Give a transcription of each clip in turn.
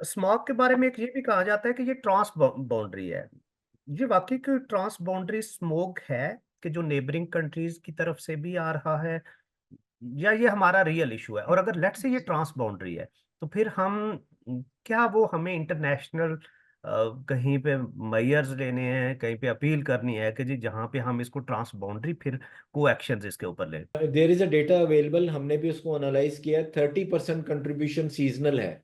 Smog के बारे में एक ये भी कहा जाता है कि ये ट्रांस बाउंड्री है। ये वाकई कोई ट्रांस बाउंड्री स्मोग है कि जो नेबरिंग कंट्रीज की तरफ से भी आ रहा है, या ये हमारा रियल इशू है? और अगर लेट से ये ट्रांस बाउंड्री है, तो फिर हम क्या वो हमें इंटरनेशनल कहीं पे मेयर्स लेने हैं, कहीं पे अपील करनी है कि जी जहाँ पे हम इसको ट्रांस बाउंड्री फिर को एक्शन इसके ऊपर लें? There is a data available, हमने भी उसको एनालाइज किया। 30% कंट्रीब्यूशन सीजनल है,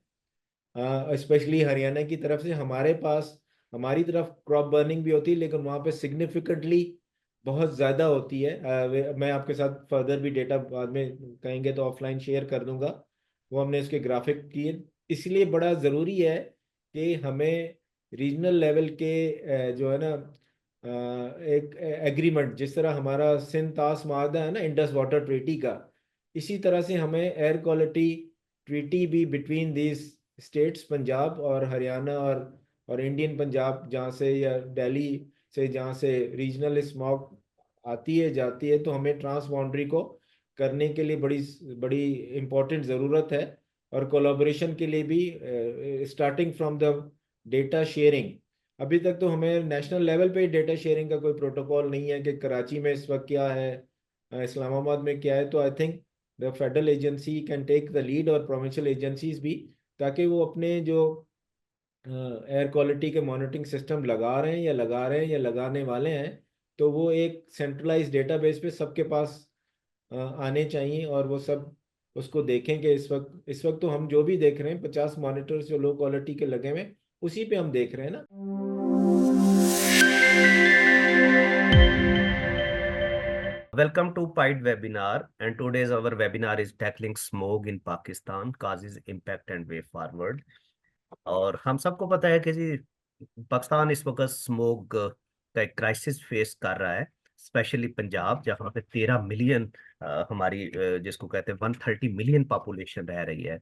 स्पेशली हरियाणा की तरफ से। हमारे पास, हमारी तरफ क्रॉप बर्निंग भी होती है, लेकिन वहाँ पे सिग्निफिकेंटली बहुत ज़्यादा होती है। मैं आपके साथ फर्दर भी डेटा बाद में कहेंगे तो ऑफलाइन शेयर कर दूंगा। वो हमने इसके ग्राफिक किए। इसलिए बड़ा ज़रूरी है कि हमें रीजनल लेवल के जो है ना, एक एग्रीमेंट, जिस तरह हमारा सिंध तास माहदा है ना इंडस वाटर ट्रीटी का, इसी तरह से हमें एयर क्वालिटी ट्रीटी भी बिटवीन दीज स्टेट्स, पंजाब और हरियाणा और इंडियन पंजाब, जहाँ से, या दिल्ली से, जहाँ से रीजनल स्मॉग आती है जाती है, तो हमें ट्रांस बाउंड्री को करने के लिए बड़ी बड़ी इम्पोर्टेंट ज़रूरत है। और कोलैबोरेशन के लिए भी, starting from the data sharing. अभी तक तो हमें नेशनल लेवल पे डेटा शेयरिंग का कोई प्रोटोकॉल नहीं है कि कराची में इस वक्त क्या है, इस्लामाबाद में क्या है। तो I think the federal agency can take the lead, और प्रोविंशियल एजेंसीज भी, ताकि वो अपने जो एयर क्वालिटी के मॉनिटरिंग सिस्टम लगा रहे हैं या लगा रहे हैं या लगाने वाले हैं, तो वो एक सेंट्रलाइज डेटाबेस पे सबके पास आने चाहिए, और वो सब उसको देखें कि इस वक्त तो हम जो भी देख रहे हैं, 50 मॉनिटर्स जो लो क्वालिटी के लगे हुए हैं, उसी पे हम देख रहे हैं ना। Welcome to PIDE webinar, and today's our webinar is tackling smog in Pakistan, causes, impact and way forward। और हम सबको पता है कि जी पाकिस्तान इस वक्त स्मोग का एक क्राइसिस फेस कर रहा है, स्पेशली पंजाब, जहाँ पे 13 मिलियन हमारी जिसको कहते हैं 130 मिलियन पॉपुलेशन रह रही है।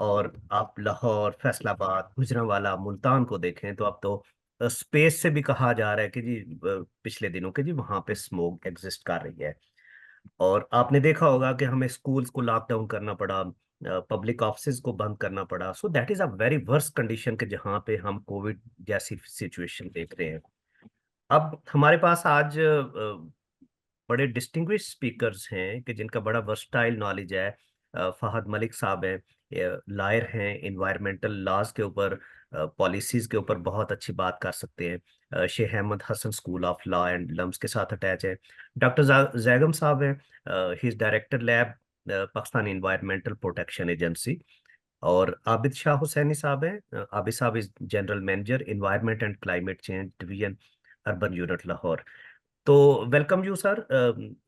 और आप लाहौर, फैसलाबाद, गुजरांवाला, मुल्तान को देखें तो अब तो स्पेस से भी कहा जा रहा है कि जी पिछले दिनों के जी वहां पे स्मोक एग्जिस्ट कर रही है। और आपने देखा होगा कि हमें स्कूल्स को लॉकडाउन करना पड़ा, पब्लिक ऑफिस को बंद करना पड़ा। So that is a very worse condition के जहाँ पे हम कोविड जैसी सिचुएशन देख रहे हैं। अब हमारे पास आज बड़े डिस्टिंग्विश स्पीकर्स हैं कि जिनका बड़ा वर्सटाइल नॉलेज है। फहद मलिक साहब हैं, लायर हैं, इन्वायरमेंटल लॉज के ऊपर, पॉलिसीज के ऊपर बहुत अच्छी बात कर सकते हैं। Sheikh Ahmad Hassan school of law and LUMS के साथ अटैच है। डॉक्टर जैगम साहब हैं, ही is director lab Pakistan environmental protection agency. और आबिद शाह हुसैनी साहब हैं, आबिद साहब is general manager environment and climate change division, urban unit Lahore. तो welcome you sir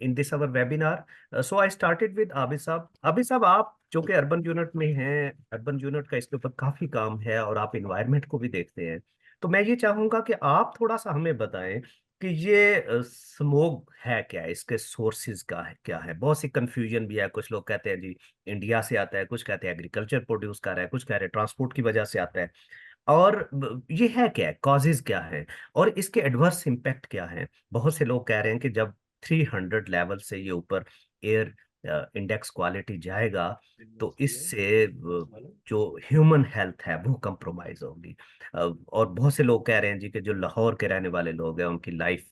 in this our webinar. So I started with Abid साहब। आबिद साहब, आप जो कि अर्बन यूनिट में हैं, अर्बन यूनिट का इसके ऊपर काफी काम है और आप इन्वायरमेंट को भी देखते हैं। तो मैं ये चाहूंगा कि आप थोड़ा सा हमें बताएं कि ये स्मोग है क्या, इसके सोर्सेज का है क्या है। बहुत सी कंफ्यूजन भी है, कुछ लोग कहते हैं जी इंडिया से आता है, कुछ कहते हैं एग्रीकल्चर प्रोड्यूस कर रहा है, कुछ कह रहे हैं ट्रांसपोर्ट की वजह से आता है। और ये है क्या, कॉजेज क्या है और इसके एडवर्स इम्पैक्ट क्या है? बहुत से लोग कह रहे हैं कि जब 300 लेवल से ये ऊपर एयर इंडेक्स क्वालिटी जाएगा तो इससे जो ह्यूमन हेल्थ है वो कंप्रोमाइज होगी। और बहुत से लोग कह रहे हैं जी कि जो लाहौर के रहने वाले लोग हैं उनकी लाइफ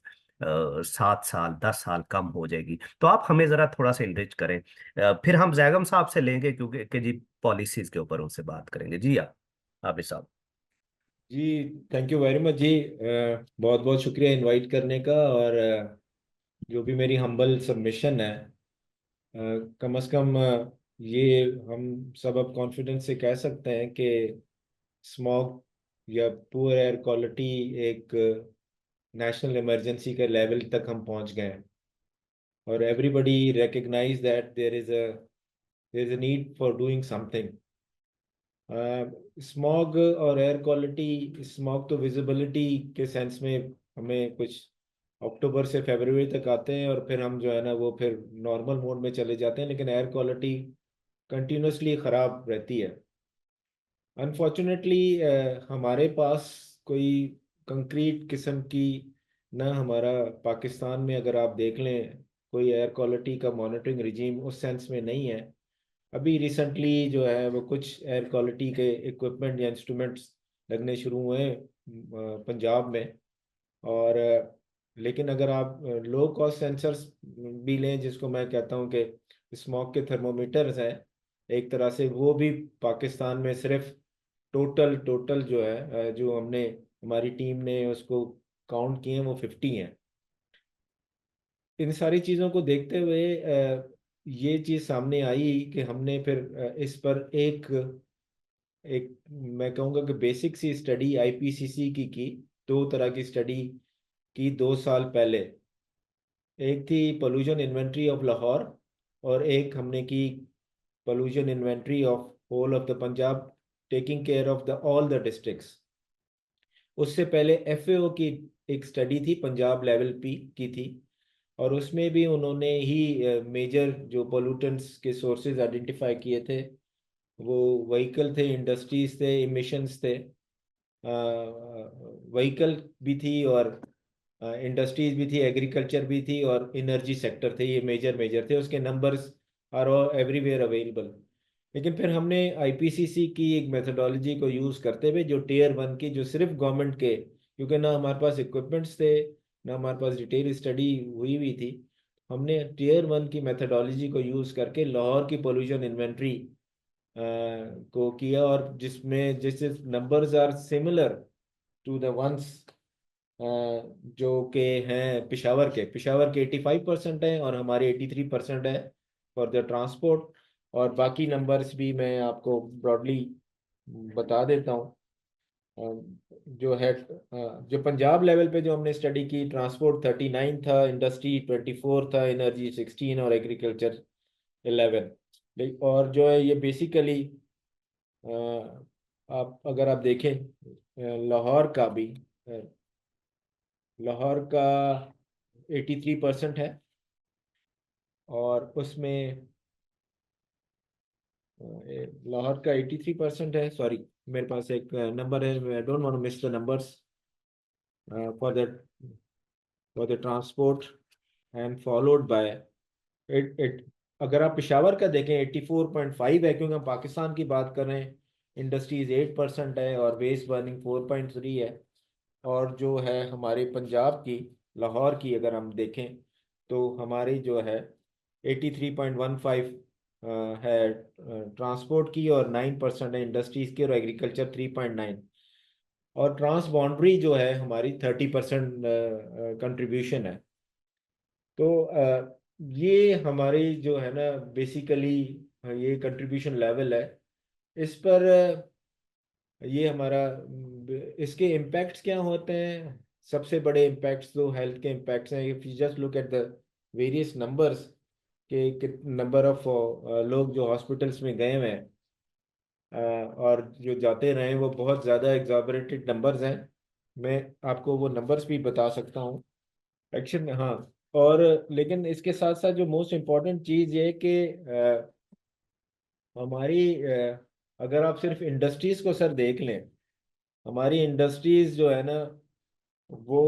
7 साल 10 साल कम हो जाएगी। तो आप हमें जरा थोड़ा सा इनरिच करें, फिर हम जैगम साहब से लेंगे क्योंकि कि जी पॉलिसीज के ऊपर उनसे बात करेंगे। जी आप साहब। जी, थैंक यू वेरी मच जी। बहुत बहुत शुक्रिया इनवाइट करने का। और जो भी मेरी हम्बल सबमिशन है, कम से कम ये हम सब अब कॉन्फिडेंस से कह सकते हैं कि स्मॉग या पुअर एयर क्वालिटी एक नेशनल इमरजेंसी के लेवल तक हम पहुंच गए हैं। और everybody recognise that there is a need for doing something. Smog और एयर क्वालिटी, स्मॉग तो विजिबिलिटी के सेंस में हमें कुछ अक्टूबर से फरवरी तक आते हैं, और फिर हम जो है ना वो फिर नॉर्मल मोड में चले जाते हैं, लेकिन एयर क्वालिटी कंटिन्यूसली ख़राब रहती है। अनफॉर्चुनेटली हमारे पास कोई कंक्रीट किस्म की, ना हमारा पाकिस्तान में अगर आप देख लें, कोई एयर क्वालिटी का मॉनिटरिंग रिजीम उस सेंस में नहीं है। अभी रिसेंटली जो है वो कुछ एयर क्वालिटी के इक्विपमेंट या इंस्ट्रूमेंट्स लगने शुरू हुए हैं पंजाब में। और लेकिन अगर आप लो कॉस्ट सेंसर्स भी लें, जिसको मैं कहता हूँ कि स्मॉग के थर्मोमीटर्स हैं एक तरह से, वो भी पाकिस्तान में सिर्फ टोटल टोटल जो है जो हमने हमारी टीम ने उसको काउंट किए हैं वो 50 हैं। इन सारी चीज़ों को देखते हुए ये चीज़ सामने आई कि हमने फिर इस पर एक एक मैं कहूँगा कि बेसिक सी स्टडी आईपीसीसी की दो तरह की स्टडी की 2 साल पहले। एक थी पोल्यूशन इन्वेंट्री ऑफ लाहौर, और एक हमने की pollution inventory of whole of the Punjab, taking care of the all the districts. उससे पहले एफएओ की एक स्टडी थी पंजाब लेवल पी की थी, और उसमें भी उन्होंने ही मेजर जो पोल्यूटेंट्स के सोर्सेज आइडेंटिफाई किए थे, वो व्हीकल थे, इंडस्ट्रीज थे, इमिशंस थे, व्हीकल भी थी, और इंडस्ट्रीज भी थी, एग्रीकल्चर भी थी, और एनर्जी सेक्टर थे। ये मेजर मेजर थे, उसके नंबर्स आर एवरीवेयर अवेलेबल। लेकिन फिर हमने आईपीसीसी की एक मेथोडोलॉजी को यूज़ करते हुए, जो टीयर 1 की, जो सिर्फ गवर्नमेंट के, क्योंकि ना हमारे पास इक्विपमेंट्स थे ना हमारे पास डिटेल स्टडी हुई थी, हमने टीयर 1 की मेथोडोलॉजी को यूज़ करके लाहौर की पोल्यूशन इन्वेंट्री को किया, और जिसमें जैसे numbers are similar to the ones जो के हैं पिशावर के 85% है, और हमारे 83% है फॉर द ट्रांसपोर्ट। और बाकी नंबर्स भी मैं आपको ब्रॉडली बता देता हूँ। जो है जो पंजाब लेवल पे जो हमने स्टडी की, ट्रांसपोर्ट 39 था, इंडस्ट्री 24 था, एनर्जी 16, और एग्रीकल्चर 11। और जो है ये बेसिकली आप अगर आप देखें लाहौर का भी, लाहौर का 83% है, और उसमें लाहौर का 83% है। सॉरी, मेरे पास एक नंबर है, I don't want to miss the numbers for the transport, and followed by it it अगर आप पेशावर का देखें 84.5 है, क्योंकि हम पाकिस्तान की बात कर रहे हैं। इंडस्ट्रीज 8% है, और वेस्ट बर्निंग 4.3 है। और जो है हमारे पंजाब की, लाहौर की अगर हम देखें, तो हमारी जो है 83.15 है ट्रांसपोर्ट की, और 9% है इंडस्ट्रीज की, और एग्रीकल्चर 3.9। और ट्रांस बाउंड्री जो है हमारी 30% कंट्रीब्यूशन है। तो ये हमारी जो है ना बेसिकली ये कंट्रीब्यूशन लेवल है। इस पर ये हमारा इसके इम्पैक्ट्स क्या होते हैं? सबसे बड़े इम्पैक्ट्स तो हेल्थ के इम्पैक्ट्स हैं। If you just look at the various numbers के नंबर ऑफ लोग जो हॉस्पिटल्स में गए हुए हैं और जो जाते रहे, वो बहुत ज़्यादा एग्जॉबरेटेड नंबर्स हैं। मैं आपको वो नंबर्स भी बता सकता हूँ एक्शन, हाँ। और लेकिन इसके साथ साथ जो मोस्ट इम्पॉर्टेंट चीज़ ये है कि हमारी अगर आप सिर्फ इंडस्ट्रीज को सर देख लें, हमारी इंडस्ट्रीज जो है ना वो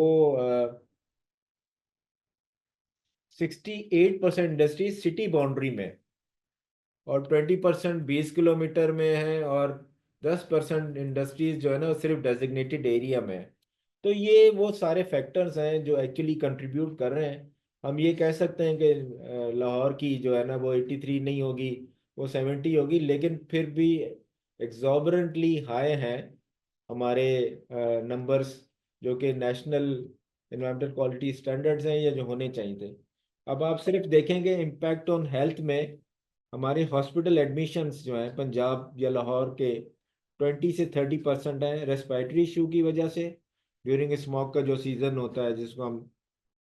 68% इंडस्ट्रीज सिटी बाउंड्री में, और 20% 20 किलोमीटर में है, और 10% इंडस्ट्रीज जो है ना वो सिर्फ डेजिग्नेटेड एरिया में है। तो ये वो सारे फैक्टर्स हैं जो एक्चुअली कंट्रीब्यूट कर रहे हैं। हम ये कह सकते हैं कि लाहौर की जो है ना वो 83 नहीं होगी, वो 70 होगी, लेकिन फिर भी एग्जॉबरेंटली हाई हैं हमारे नंबर्स, जो कि नेशनल इन्वायरमेंटल क्वालिटी स्टैंडर्ड्स हैं या जो होने चाहिए थे। अब आप सिर्फ देखेंगे इम्पैक्ट ऑन हेल्थ में, हमारे हॉस्पिटल एडमिशन्स जो हैं पंजाब या लाहौर के 20 से 30% हैं रेस्पिरेटरी इशू की वजह से, ड्यूरिंग स्मोक का जो सीज़न होता है जिसको हम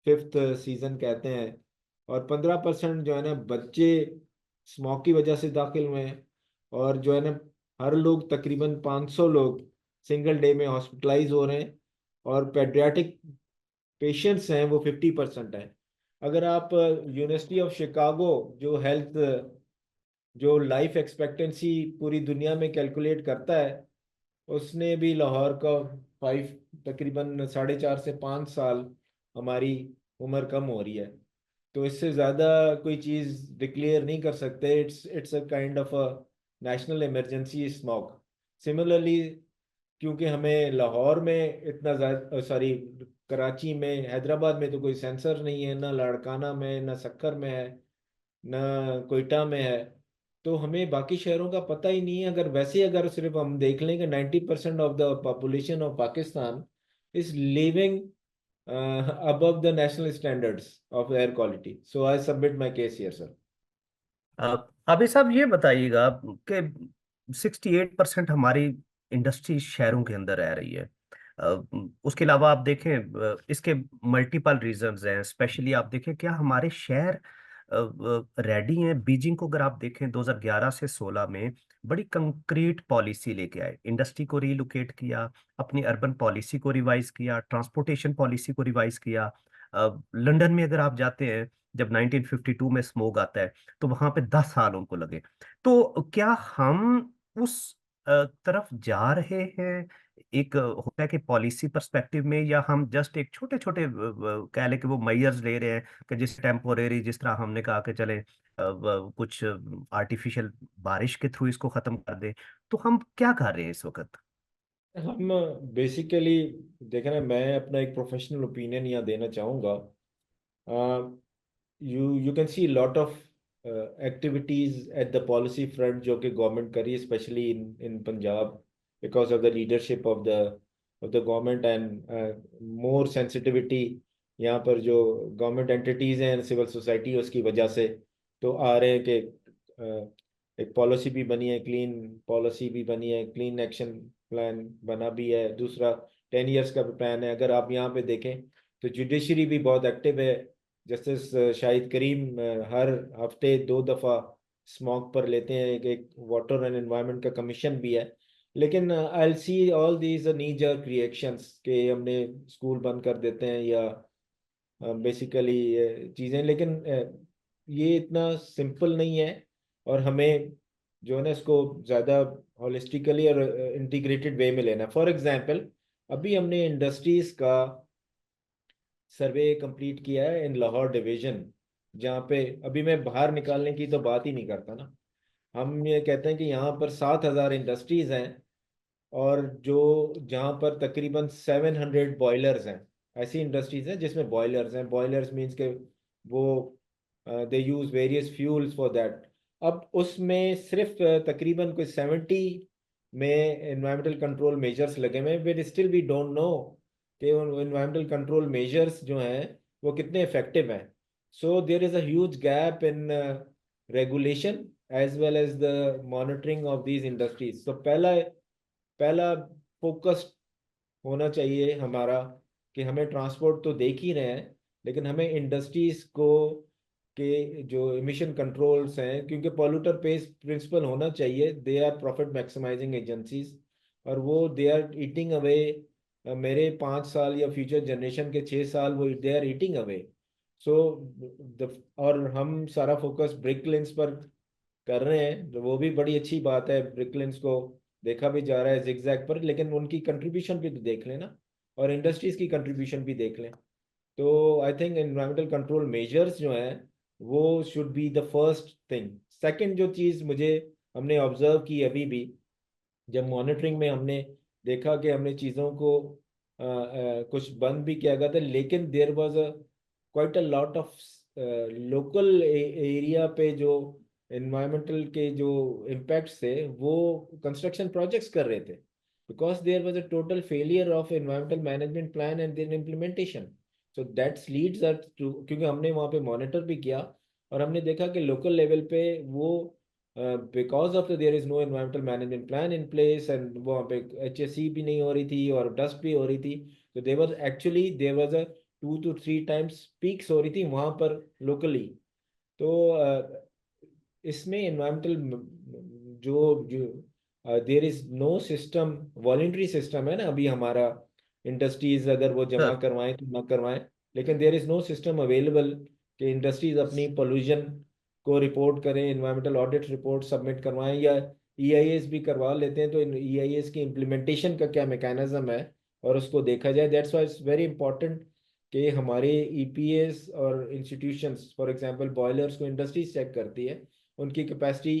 फिफ्थ सीज़न कहते हैं। और 15% जो है ना बच्चे स्मोक की वजह से दाखिल हुए हैं। और जो है ना हर लोग तकरीबन 500 लोग सिंगल डे में हॉस्पिटलाइज हो रहे हैं। और पेडियाट्रिक पेशेंट्स हैं वो 50% हैं। अगर आप यूनिवर्सिटी ऑफ शिकागो जो हेल्थ जो लाइफ एक्सपेक्टेंसी पूरी दुनिया में कैलकुलेट करता है, उसने भी लाहौर का 5 तकरीबन 4.5 से 5 साल हमारी उम्र कम हो रही है। तो इससे ज़्यादा कोई चीज़ डिक्लेयर नहीं कर सकते। It's a kind of a national emergency smog. Similarly, क्योंकि हमें लाहौर में इतना ज़्यादा, सॉरी, कराची में, हैदराबाद में तो कोई सेंसर नहीं है, ना लाड़काना में, ना सक्कर में है, ना कोयटा में है, तो हमें बाकी शहरों का पता ही नहीं है। अगर वैसे अगर सिर्फ हम देख लें कि 90% of the population of Pakistan is living above the national standards of air quality. So I submit my case here, sir. अभी साहब ये बताइएगा कि 68% हमारी इंडस्ट्री शहरों के अंदर रह रही है। उसके अलावा आप देखें, इसके मल्टीपल रीजंस हैं। स्पेशली आप देखें क्या हमारे शहर रेडी हैं। बीजिंग को अगर आप देखें 2011 से 16 में बड़ी कंक्रीट पॉलिसी लेके आए, इंडस्ट्री को रीलोकेट किया, अपनी अर्बन पॉलिसी को रिवाइज किया, ट्रांसपोर्टेशन पॉलिसी को रिवाइज किया। लंदन में अगर आप जाते हैं, जब 1952 में स्मोग आता है तो वहां पे 10 साल उनको लगे। तो क्या हम उस तरफ जा रहे हैं, एक होता है कि पॉलिसी पर्सपेक्टिव में, या हम जस्ट एक छोटे छोटे कह लें कि वो मेजर्स ले रहे हैं कि जिस टेम्पोरेरी, जिस तरह हमने कहा कि चले कुछ आर्टिफिशियल बारिश के थ्रू इसको खत्म कर दे। तो हम क्या कर रहे हैं इस वक्त? हम बेसिकली देखें ना, मैं अपना एक प्रोफेशनल ओपिनियन यहाँ देना चाहूँगा। You can see lot of activities at the policy front जो कि गवर्नमेंट करी, specially in Punjab, because of the leadership of the government and more sensitivity यहाँ पर जो गवर्नमेंट एंटिटीज हैं, सिविल सोसाइटी, उसकी वजह से तो आ रहे हैं कि एक पॉलिसी भी बनी है, क्लीन पॉलिसी भी बनी है, क्लीन एक्शन प्लान बना भी है, दूसरा 10 ईयर्स का भी प्लान है। अगर आप यहाँ पे देखें तो जुडिशरी भी बहुत एक्टिव है। जस्टिस शाहिद करीम हर हफ्ते 2 दफ़ा स्मॉग पर लेते हैं। एक वाटर एंड एनवायरनमेंट का कमीशन भी है। लेकिन I will see all these knee jerk reactions के हमने स्कूल बंद कर देते हैं या बेसिकली चीज़ें, लेकिन ये इतना सिंपल नहीं है। और हमें जो है ना इसको ज़्यादा होलिस्टिकली और इंटीग्रेटेड वे में लेना। फॉर एग्जांपल, अभी हमने इंडस्ट्रीज का सर्वे कंप्लीट किया है इन लाहौर डिवीजन, जहाँ पे अभी मैं बाहर निकालने की तो बात ही नहीं करता ना। हम ये कहते हैं कि यहाँ पर 7,000 इंडस्ट्रीज हैं, और जो जहाँ पर तकरीबन 700 बॉयलर्स हैं। ऐसी इंडस्ट्रीज हैं जिसमें बॉयलर्स हैं। बॉयलर्स मीन्स के वो they use various fuels for that. अब उसमें सिर्फ तकरीबन कोई 70 में एनवायरमेंटल कंट्रोल मेजर्स लगे हुए हैं, but still we don't know कि एनवायरमेंटल कंट्रोल मेजर्स जो हैं वो कितने इफेक्टिव हैं। So there is a huge gap in regulation as well as the monitoring of these industries. तो पहला पहला फोकस होना चाहिए हमारा कि हमें ट्रांसपोर्ट तो देख ही रहे हैं, लेकिन हमें इंडस्ट्रीज को के जो इमिशन कंट्रोल्स हैं, क्योंकि पॉल्यूटर पेज प्रिंसिपल होना चाहिए। They are profit maximising agencies, और वो दे आर ईटिंग अवे मेरे 5 साल या फ्यूचर जनरेशन के 6 साल, वो दे आर ईटिंग अवे। सो और हम सारा फोकस ब्रिक लिंक्स पर कर रहे हैं, तो वो भी बड़ी अच्छी बात है। ब्रिकलिन्स को देखा भी जा रहा है जिगजैग पर, लेकिन उनकी कंट्रीब्यूशन भी तो देख लें ना, और इंडस्ट्रीज की कंट्रीब्यूशन भी देख लें। तो I think environmental control measures जो हैं वो should be the first thing. Second जो चीज़ मुझे हमने ऑब्जर्व की अभी भी, जब मॉनिटरिंग में हमने देखा कि हमने चीज़ों को कुछ बंद भी किया गया था, लेकिन there was a quite a lot of local area पे जो एनवायरमेंटल के जो इम्पैक्ट्स थे वो कंस्ट्रक्शन प्रोजेक्ट्स कर रहे थे, because there was a total failure of environmental management plan and their implementation. So that's leads us to, क्योंकि हमने वहाँ पे मॉनिटर भी किया और हमने देखा कि लोकल लेवल पे वो because of there is no environmental management plan in place, and वहाँ पे HSE भी नहीं हो रही थी और डस्ट भी हो रही थी। तो there was a 2 to 3 times peaks हो रही थी वहाँ पर लोकली। तो इसमें इन्वायरमेंटल जो जो there is no system, voluntary system है ना अभी हमारा। इंडस्ट्रीज अगर वो जमा सर, करवाएं तो ना करवाएं, लेकिन there is no system available कि इंडस्ट्रीज अपनी पोल्यूशन को रिपोर्ट करें, इन्वायरमेंटल ऑडिट रिपोर्ट सबमिट करवाएं, या EIS भी करवा लेते हैं तो EIS की इम्प्लीमेंटेशन का क्या मैकेनिज्म है और उसको देखा जाए। That's why it's very important कि हमारे ईपीएस और इंस्टीट्यूशंस फॉर एग्जांपल बॉयलर्स को इंडस्ट्रीज चेक करती है, उनकी कैपेसिटी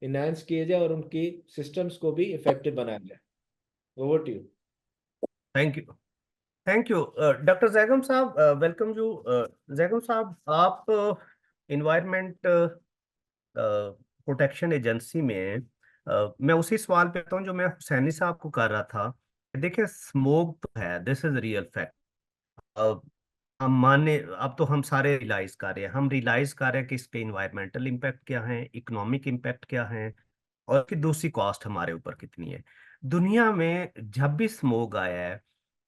इनहांस किया जाए और उनकी सिस्टम्स को भी इफेक्टिव बनाया जाए। Over to you. Thank you. Thank you doctor Zaigham साहब, वेलकम यू। जैगम साहब, आप इन्वायरमेंट प्रोटेक्शन एजेंसी में, मैं उसी सवाल पे आता हूँ जो मैं हुसैनी साहब को कर रहा था। देखिए, स्मोक तो है, दिस इज रियल फैक्ट। हम माने, अब तो हम सारे रियलाइज कर रहे हैं, हम रियलाइज कर रहे हैं कि इसके इन्वायरमेंटल इम्पैक्ट क्या है, इकोनॉमिक इम्पैक्ट क्या है, और कि दूसरी कॉस्ट हमारे ऊपर कितनी है। दुनिया में जब भी स्मोक आया है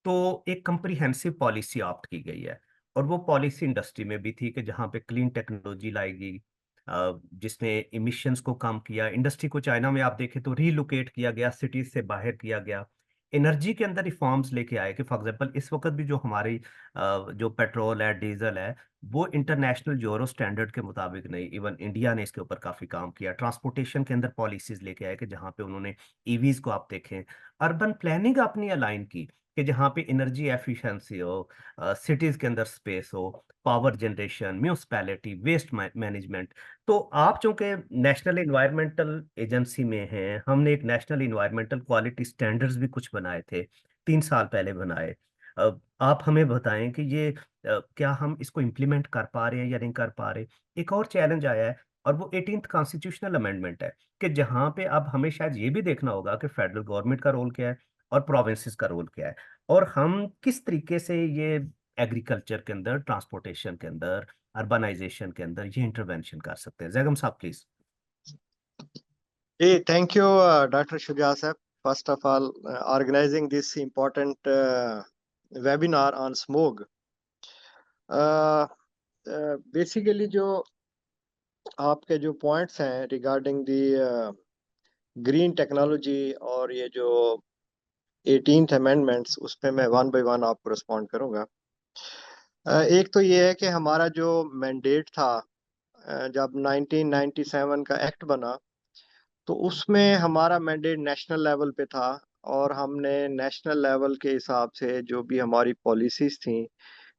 तो एक कंप्रिहेंसिव पॉलिसी ऑप्ट की गई है, और वो पॉलिसी इंडस्ट्री में भी थी कि जहाँ पे क्लीन टेक्नोलॉजी लाएगी, जिसने इमिशंस को कम किया। इंडस्ट्री को चाइना में आप देखें तो रीलोकेट किया गया, सिटीज से बाहर किया गया। एनर्जी के अंदर रिफॉर्म्स लेके आए कि फॉर एग्जांपल इस वक्त भी जो हमारी जो पेट्रोल है, डीजल है, वो इंटरनेशनल यूरो स्टैंडर्ड के मुताबिक नहीं। इवन इंडिया ने इसके ऊपर काफी काम किया। ट्रांसपोर्टेशन के अंदर पॉलिसीज लेके आए कि जहाँ पे उन्होंने ईवीज को आप देखें। अर्बन प्लानिंग अपनी अलाइन की कि जहाँ पे एनर्जी एफिशिएंसी हो, सिटीज के अंदर स्पेस हो, power generation, municipality, waste management. तो आप चूंकि नेशनल इन्वायरमेंटल एजेंसी में हैं, हमने एक नेशनल इन्वायरमेंटल क्वालिटी स्टैंडर्ड्स भी कुछ बनाए थे, 3 साल पहले बनाए। आप हमें बताएं कि ये क्या हम इसको इम्प्लीमेंट कर पा रहे हैं या नहीं कर पा रहे। एक और चैलेंज आया है, और वो 18th कॉन्स्टिट्यूशनल अमेंडमेंट है, कि जहाँ पे अब हमें शायद ये भी देखना होगा कि फेडरल गवर्नमेंट का रोल क्या है और प्रोविंसेस का रोल क्या है, और हम किस तरीके से ये एग्रीकल्चर के अंदर, ट्रांसपोर्टेशन के अंदर, अर्बनाइजेशन के अंदर ये इंटरवेंशन कर सकते हैं। जैगम साहब please. Hey, thank you, Dr. Shuja sir. First of all, organizing this important webinar on smog. Basically, जो आपके जो पॉइंट्स हैं रिगार्डिंग दी ग्रीन टेक्नोलॉजी और ये जो 18th अमेंडमेंट्स, उस पे मैं वन बाय वन आपको रिस्पॉन्ड करूंगा। एक तो ये है कि हमारा जो मैंडेट था, जब 1997 का एक्ट बना, तो उसमें हमारा मैंडेट नेशनल लेवल पे था, और हमने नेशनल लेवल के हिसाब से जो भी हमारी पॉलिसीज थी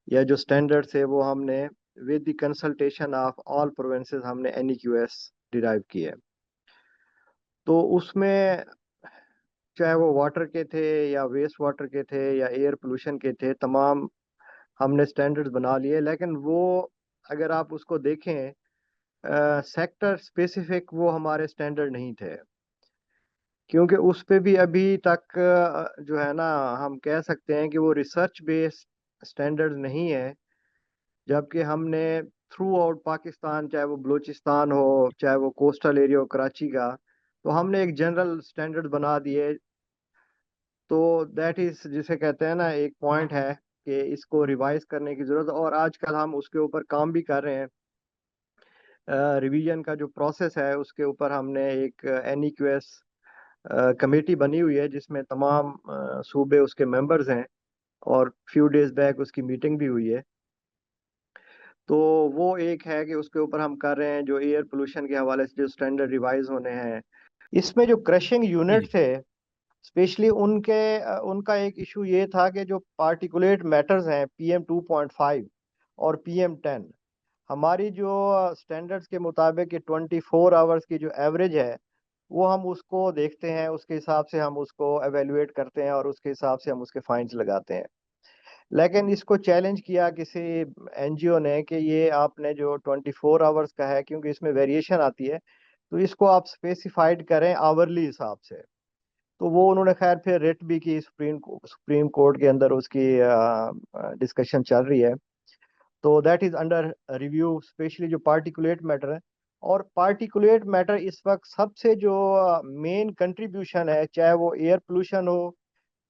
या जो स्टैंडर्ड थे, वो हमने with the consultation of all provinces हमने NEQS डिराइव किए। तो उसमें चाहे वो वाटर के थे या वेस्ट वाटर के थे या एयर पोल्यूशन के थे, तमाम हमने स्टैंडर्ड्स बना लिए। लेकिन वो, अगर आप उसको देखें, सेक्टर स्पेसिफिक वो हमारे स्टैंडर्ड नहीं थे, क्योंकि उस पे भी अभी तक जो है ना, हम कह सकते हैं कि वो रिसर्च बेस्ड स्टैंडर्ड नहीं है। जबकि हमने थ्रू आउट पाकिस्तान, चाहे वो बलूचिस्तान हो, चाहे वो कोस्टल एरिया हो कराची का, तो हमने एक जनरल स्टैंडर्ड बना दिए। तो दैट इज, जिसे कहते हैं ना, एक पॉइंट है कि इसको रिवाइज करने की जरूरत है, और आजकल हम उसके ऊपर काम भी कर रहे हैं। रिवीजन का जो प्रोसेस है, उसके ऊपर हमने एक NEQS कमेटी बनी हुई है, जिसमें तमाम सूबे उसके मेंबर्स हैं, और फ्यू डेज बैक उसकी मीटिंग भी हुई है। तो वो एक है कि उसके ऊपर हम कर रहे हैं, जो एयर पोल्यूशन के हवाले से जो स्टैंडर्ड रिवाइज होने हैं। इसमें जो क्रशिंग जी यूनिट जी। थे, स्पेशली उनका एक इशू ये था कि जो पार्टिकुलेट मैटर्स हैं PM2.5 और PM10, हमारी जो स्टैंडर्ड्स के मुताबिक 24 आवर्स की जो एवरेज है, वो हम उसको देखते हैं, उसके हिसाब से हम उसको एवेल्युएट करते हैं, और उसके हिसाब से हम उसके फाइन्स लगाते हैं। लेकिन इसको चैलेंज किया किसी NGO ने कि ये आपने जो 24 आवर्स का है, क्योंकि इसमें वेरिएशन आती है, तो इसको आप स्पेसिफाइड करें आवरली हिसाब से। तो वो उन्होंने खैर फिर रिट भी की, सुप्रीम कोर्ट के अंदर उसकी डिस्कशन चल रही है। तो that is under review, specially जो पार्टिकुलेट मैटर है। और पार्टिकुलेट मैटर इस वक्त सबसे जो मेन कंट्रीब्यूशन है, चाहे वो एयर पोल्यूशन हो,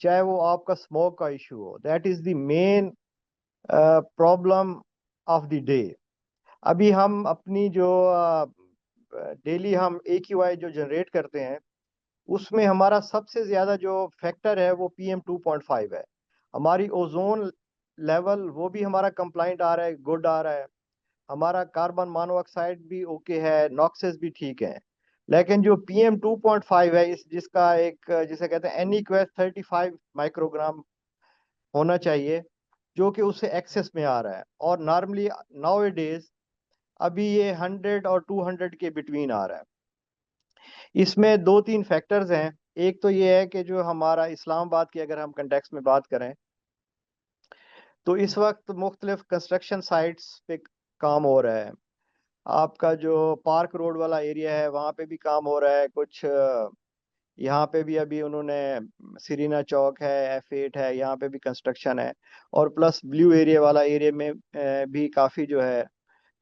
चाहे वो आपका स्मोक का इशू हो, that is the main problem of the day. अभी हम अपनी जो डेली हम AQI जो जनरेट करते हैं, उसमें हमारा सबसे ज्यादा जो फैक्टर है वो PM2.5 है। हमारी ओजोन लेवल वो भी हमारा कंप्लाइंट आ रहा है, गुड आ रहा है। हमारा कार्बन मोनोऑक्साइड भी ओके है, नॉक्सेस भी ठीक है। लेकिन जो PM2.5 है, इस जिसका एक, जिसे कहते हैं NEQS 35 माइक्रोग्राम होना चाहिए, जो कि उससे एक्सेस में आ रहा है, और नॉर्मली नाउ डेज अभी ये 100 और 200 के बिटवीन आ रहा है। इसमें दो तीन फैक्टर्स हैं। एक तो ये है कि जो हमारा इस्लामाबाद की अगर हम कंटेक्स्ट में बात करें, तो इस वक्त मुख्तलिफ कंस्ट्रक्शन साइट्स पे काम हो रहा है। आपका जो पार्क रोड वाला एरिया है वहाँ पे भी काम हो रहा है कुछ, यहाँ पे भी अभी उन्होंने सीरीना चौक है, F8 है, यहाँ पे भी कंस्ट्रक्शन है। और प्लस ब्लू एरिया वाला एरिया में भी काफ़ी जो है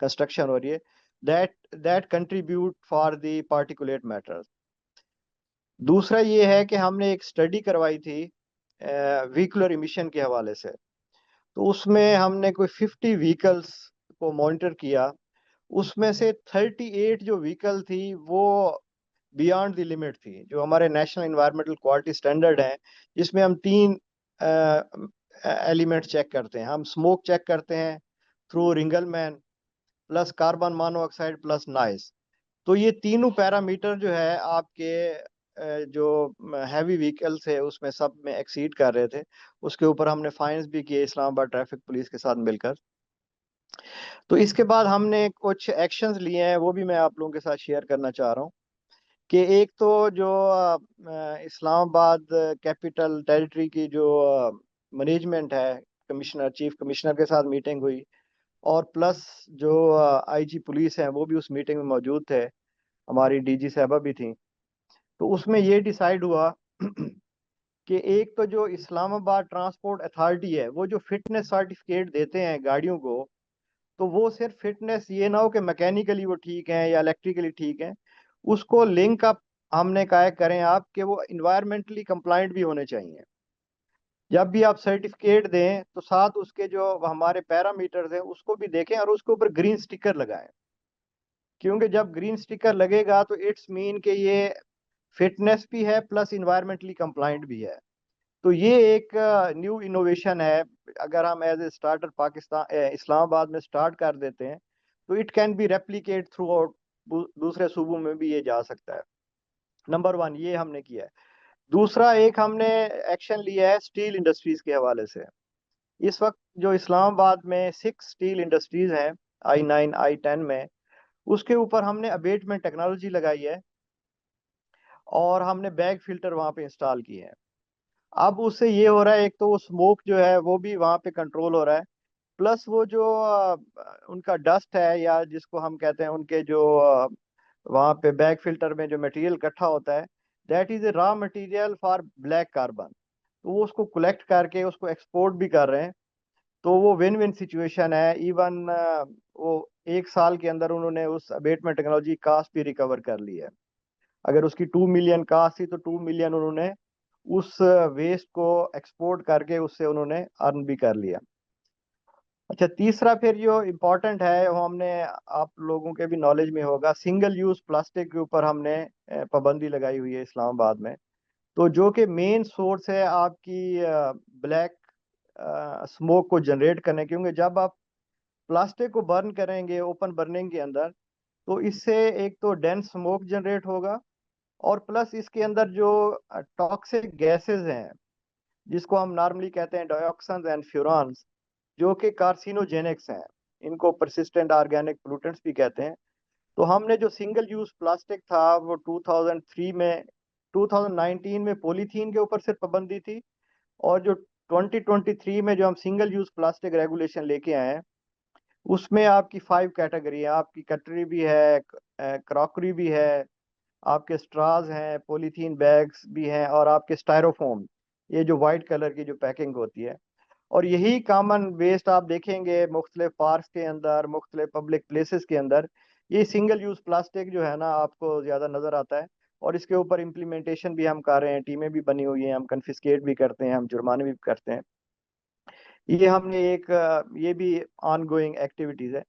कंस्ट्रक्शन हो रही है। That that contribute for the particulate matter. दूसरा ये है कि हमने एक स्टडी करवाई थी व्हीकुलर इमिशन के हवाले से। तो उसमें हमने कोई 50 व्हीकल्स को मॉनिटर किया। उसमें से 38 जो व्हीकल थी वो बियॉन्ड द लिमिट थी, जो हमारे नेशनल इन्वायरमेंटल क्वालिटी स्टैंडर्ड है, जिसमें हम तीन एलिमेंट चेक करते हैं। हम स्मोक चेक करते हैं through Ringelmann, plus carbon monoxide, plus noise. तो ये तीनों पैरामीटर जो है आपके जो हैवी व्हीकल्स है उसमें सब में एक्सीड कर रहे थे। उसके ऊपर हमने फाइन्स भी किए इस्लामाबाद ट्रैफिक पुलिस के साथ मिलकर। तो इसके बाद हमने कुछ एक्शंस लिए हैं, वो भी मैं आप लोगों के साथ शेयर करना चाह रहा हूँ। कि एक तो जो इस्लामाबाद कैपिटल टेरिटरी की जो मैनेजमेंट है, कमिश्नर, चीफ कमिश्नर के साथ मीटिंग हुई, और प्लस जो IG पुलिस हैं वो भी उस मीटिंग में मौजूद थे, हमारी DG साहबा भी थी। तो उसमें ये डिसाइड हुआ कि एक तो जो इस्लामाबाद ट्रांसपोर्ट अथॉरिटी है वो जो फिटनेस सर्टिफिकेट देते हैं गाड़ियों को, तो वो सिर्फ फिटनेस ये ना हो कि मैकेनिकली वो ठीक है या इलेक्ट्रिकली ठीक है, उसको लिंक अप हमने कहा है करें आप कि वो इन्वायरमेंटली कंप्लाइंट भी होने चाहिए। जब भी आप सर्टिफिकेट दें तो साथ उसके जो हमारे पैरामीटर्स हैं उसको भी देखें और उसके ऊपर ग्रीन स्टिकर लगाएं। क्योंकि जब ग्रीन स्टिकर लगेगा तो इट्स मीन कि ये फिटनेस भी है प्लस इन्वायरमेंटली कंप्लाइंट भी है। तो ये एक न्यू इनोवेशन है। अगर हम as a starter Pakistan Islamabad में स्टार्ट कर देते हैं तो it can be replicate throughout, दूसरे सूबों में भी ये जा सकता है। नंबर वन ये हमने किया है। दूसरा एक हमने एक्शन लिया है स्टील इंडस्ट्रीज के हवाले से। इस वक्त जो इस्लामाबाद में 6 स्टील इंडस्ट्रीज हैं I9 I10 में, उसके ऊपर हमने अबेटमेंट टेक्नोलॉजी लगाई है और हमने बैग फिल्टर वहाँ पे इंस्टॉल किए हैं। अब उससे ये हो रहा है, एक तो वो स्मोक जो है वो भी वहाँ पे कंट्रोल हो रहा है, प्लस वो जो उनका डस्ट है या जिसको हम कहते हैं उनके जो वहाँ पे बैग फिल्टर में जो मटेरियल इकट्ठा होता है, that is a raw material for black carbon. तो वो उसको कलेक्ट करके उसको एक्सपोर्ट भी कर रहे हैं। तो वो विन विन सिचुएशन है। इवन वो 1 साल के अंदर उन्होंने उस अबेटमेंट टेक्नोलॉजी कास्ट भी रिकवर कर ली है। अगर उसकी 2 मिलियन कास्ट थी तो 2 मिलियन उन्होंने उस वेस्ट को एक्सपोर्ट करके उससे उन्होंने अर्न भी कर लिया। अच्छा, तीसरा फिर जो इम्पोर्टेंट है वो हमने, आप लोगों के भी नॉलेज में होगा, सिंगल यूज प्लास्टिक के ऊपर हमने पाबंदी लगाई हुई है इस्लामाबाद में। तो जो कि मेन सोर्स है आपकी ब्लैक स्मोक को जनरेट करने, क्योंकि जब आप प्लास्टिक को बर्न करेंगे ओपन बर्निंग के अंदर तो इससे एक तो डेंस स्मोक जनरेट होगा, और प्लस इसके अंदर जो टॉक्सिक गैसेस हैं जिसको हम नॉर्मली कहते हैं डाइऑक्सन्स एंड फ्यूरॉन्स, जो कि कार्सिनोजेनिक्स हैं, इनको परसिस्टेंट ऑर्गेनिक पोल्यूटेंट्स भी कहते हैं। तो हमने जो सिंगल यूज प्लास्टिक था वो 2003 में, 2019 में पॉलीथीन के ऊपर सिर्फ पाबंदी थी, और जो 2023 में जो हम सिंगल यूज प्लास्टिक रेगुलेशन लेके आए हैं उसमें आपकी 5 कैटेगरी है। आपकी कटरी भी है, क्रॉकरी भी है, आपके स्ट्राज हैं, पॉलीथीन बैग्स भी हैं, और आपके स्टायरोफोम, ये जो वाइट कलर की जो पैकिंग होती है। और यही कॉमन वेस्ट आप देखेंगे मुख्तलिफ पार्क के अंदर, मुख्तलिफ पब्लिक प्लेसेस के अंदर, ये सिंगल यूज प्लास्टिक जो है ना आपको ज़्यादा नज़र आता है। और इसके ऊपर इम्प्लीमेंटेशन भी हम कर रहे हैं, टीमें भी बनी हुई हैं, हम कन्फिस्केट भी करते हैं, हम जुर्माने भी करते हैं। ये हमने एक ये भी ऑन गोइंग एक्टिविटीज़ है।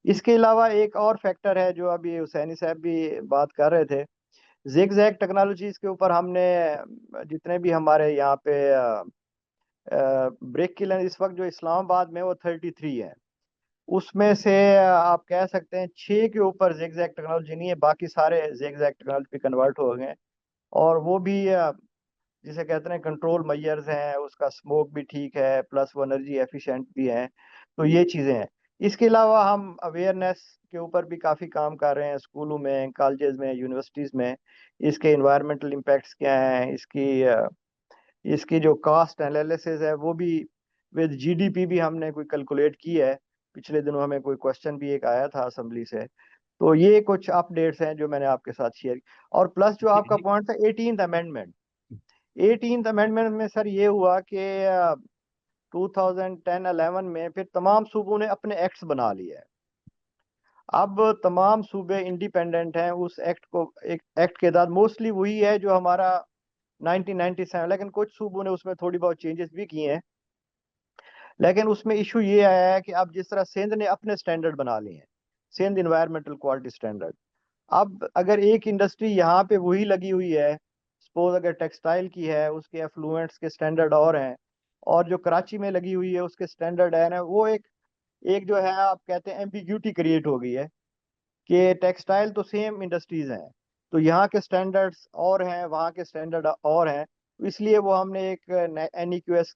इसके अलावा एक और फैक्टर है जो अभी हुसैनी साहब भी बात कर रहे थे, जिग-जैग टेक्नोलॉजीज के ऊपर हमने जितने भी हमारे यहाँ पे ब्रेक किलर इस वक्त जो इस्लामाबाद में वो 33 है, उसमें से आप कह सकते हैं 6 के ऊपर जिग-जैग टेक्नोलॉजी नहीं है, बाकी सारे जिग-जैग टेक्नोलॉजी पे कन्वर्ट हो गए हैं। और वो भी जिसे कहते हैं कंट्रोल मेजर्स हैं, उसका स्मोक भी ठीक है, प्लस वो एनर्जी एफिशिएंट भी है। तो ये चीज़ें हैं। इसके अलावा हम अवेयरनेस के ऊपर भी काफ़ी काम कर रहे हैं, स्कूलों में, कॉलेजेस में, यूनिवर्सिटीज़ में। इसके इन्वायरमेंटल इम्पैक्ट्स क्या हैं, इसकी जो कास्ट एनालिसिस है वो भी विद जीडीपी भी हमने कोई कैलकुलेट की है। पिछले दिनों हमें कोई क्वेश्चन भी एक आया था असेंबली से। तो ये कुछ अपडेट्स हैं जो मैंने आपके साथ शेयर। और प्लस जो जी आपका जी। पॉइंट था 18th अमेंडमेंट। 18th अमेंडमेंट में सर ये हुआ कि 2010-11 में फिर तमाम सूबों ने अपने एक्ट्स बना लिए हैं। अब तमाम सूबे इंडिपेंडेंट हैं उस एक्ट को, एक एक्ट के तहत मोस्टली वही है जो हमारा 1997, लेकिन कुछ सूबों ने उसमें थोड़ी बहुत चेंजेस भी किए हैं। लेकिन उसमें इशू ये आया है कि अब जिस तरह सिंध ने अपने स्टैंडर्ड बना लिए हैं, सिंध इन्वायरमेंटल क्वालिटी स्टैंडर्ड। अब अगर एक इंडस्ट्री यहाँ पे वही लगी हुई है, सपोज अगर टेक्सटाइल की है, उसके एफ्लुएंट्स के स्टैंडर्ड और हैं, और जो कराची में लगी हुई है उसके स्टैंडर्ड है ना, वो एक एक जो है आप कहते हैं एम्बिग्यूटी क्रिएट हो गई है कि टेक्सटाइल तो सेम इंडस्ट्रीज हैं, तो यहाँ के स्टैंडर्ड्स और हैं, वहाँ के स्टैंडर्ड और हैं। तो इसलिए वो हमने एक NEQS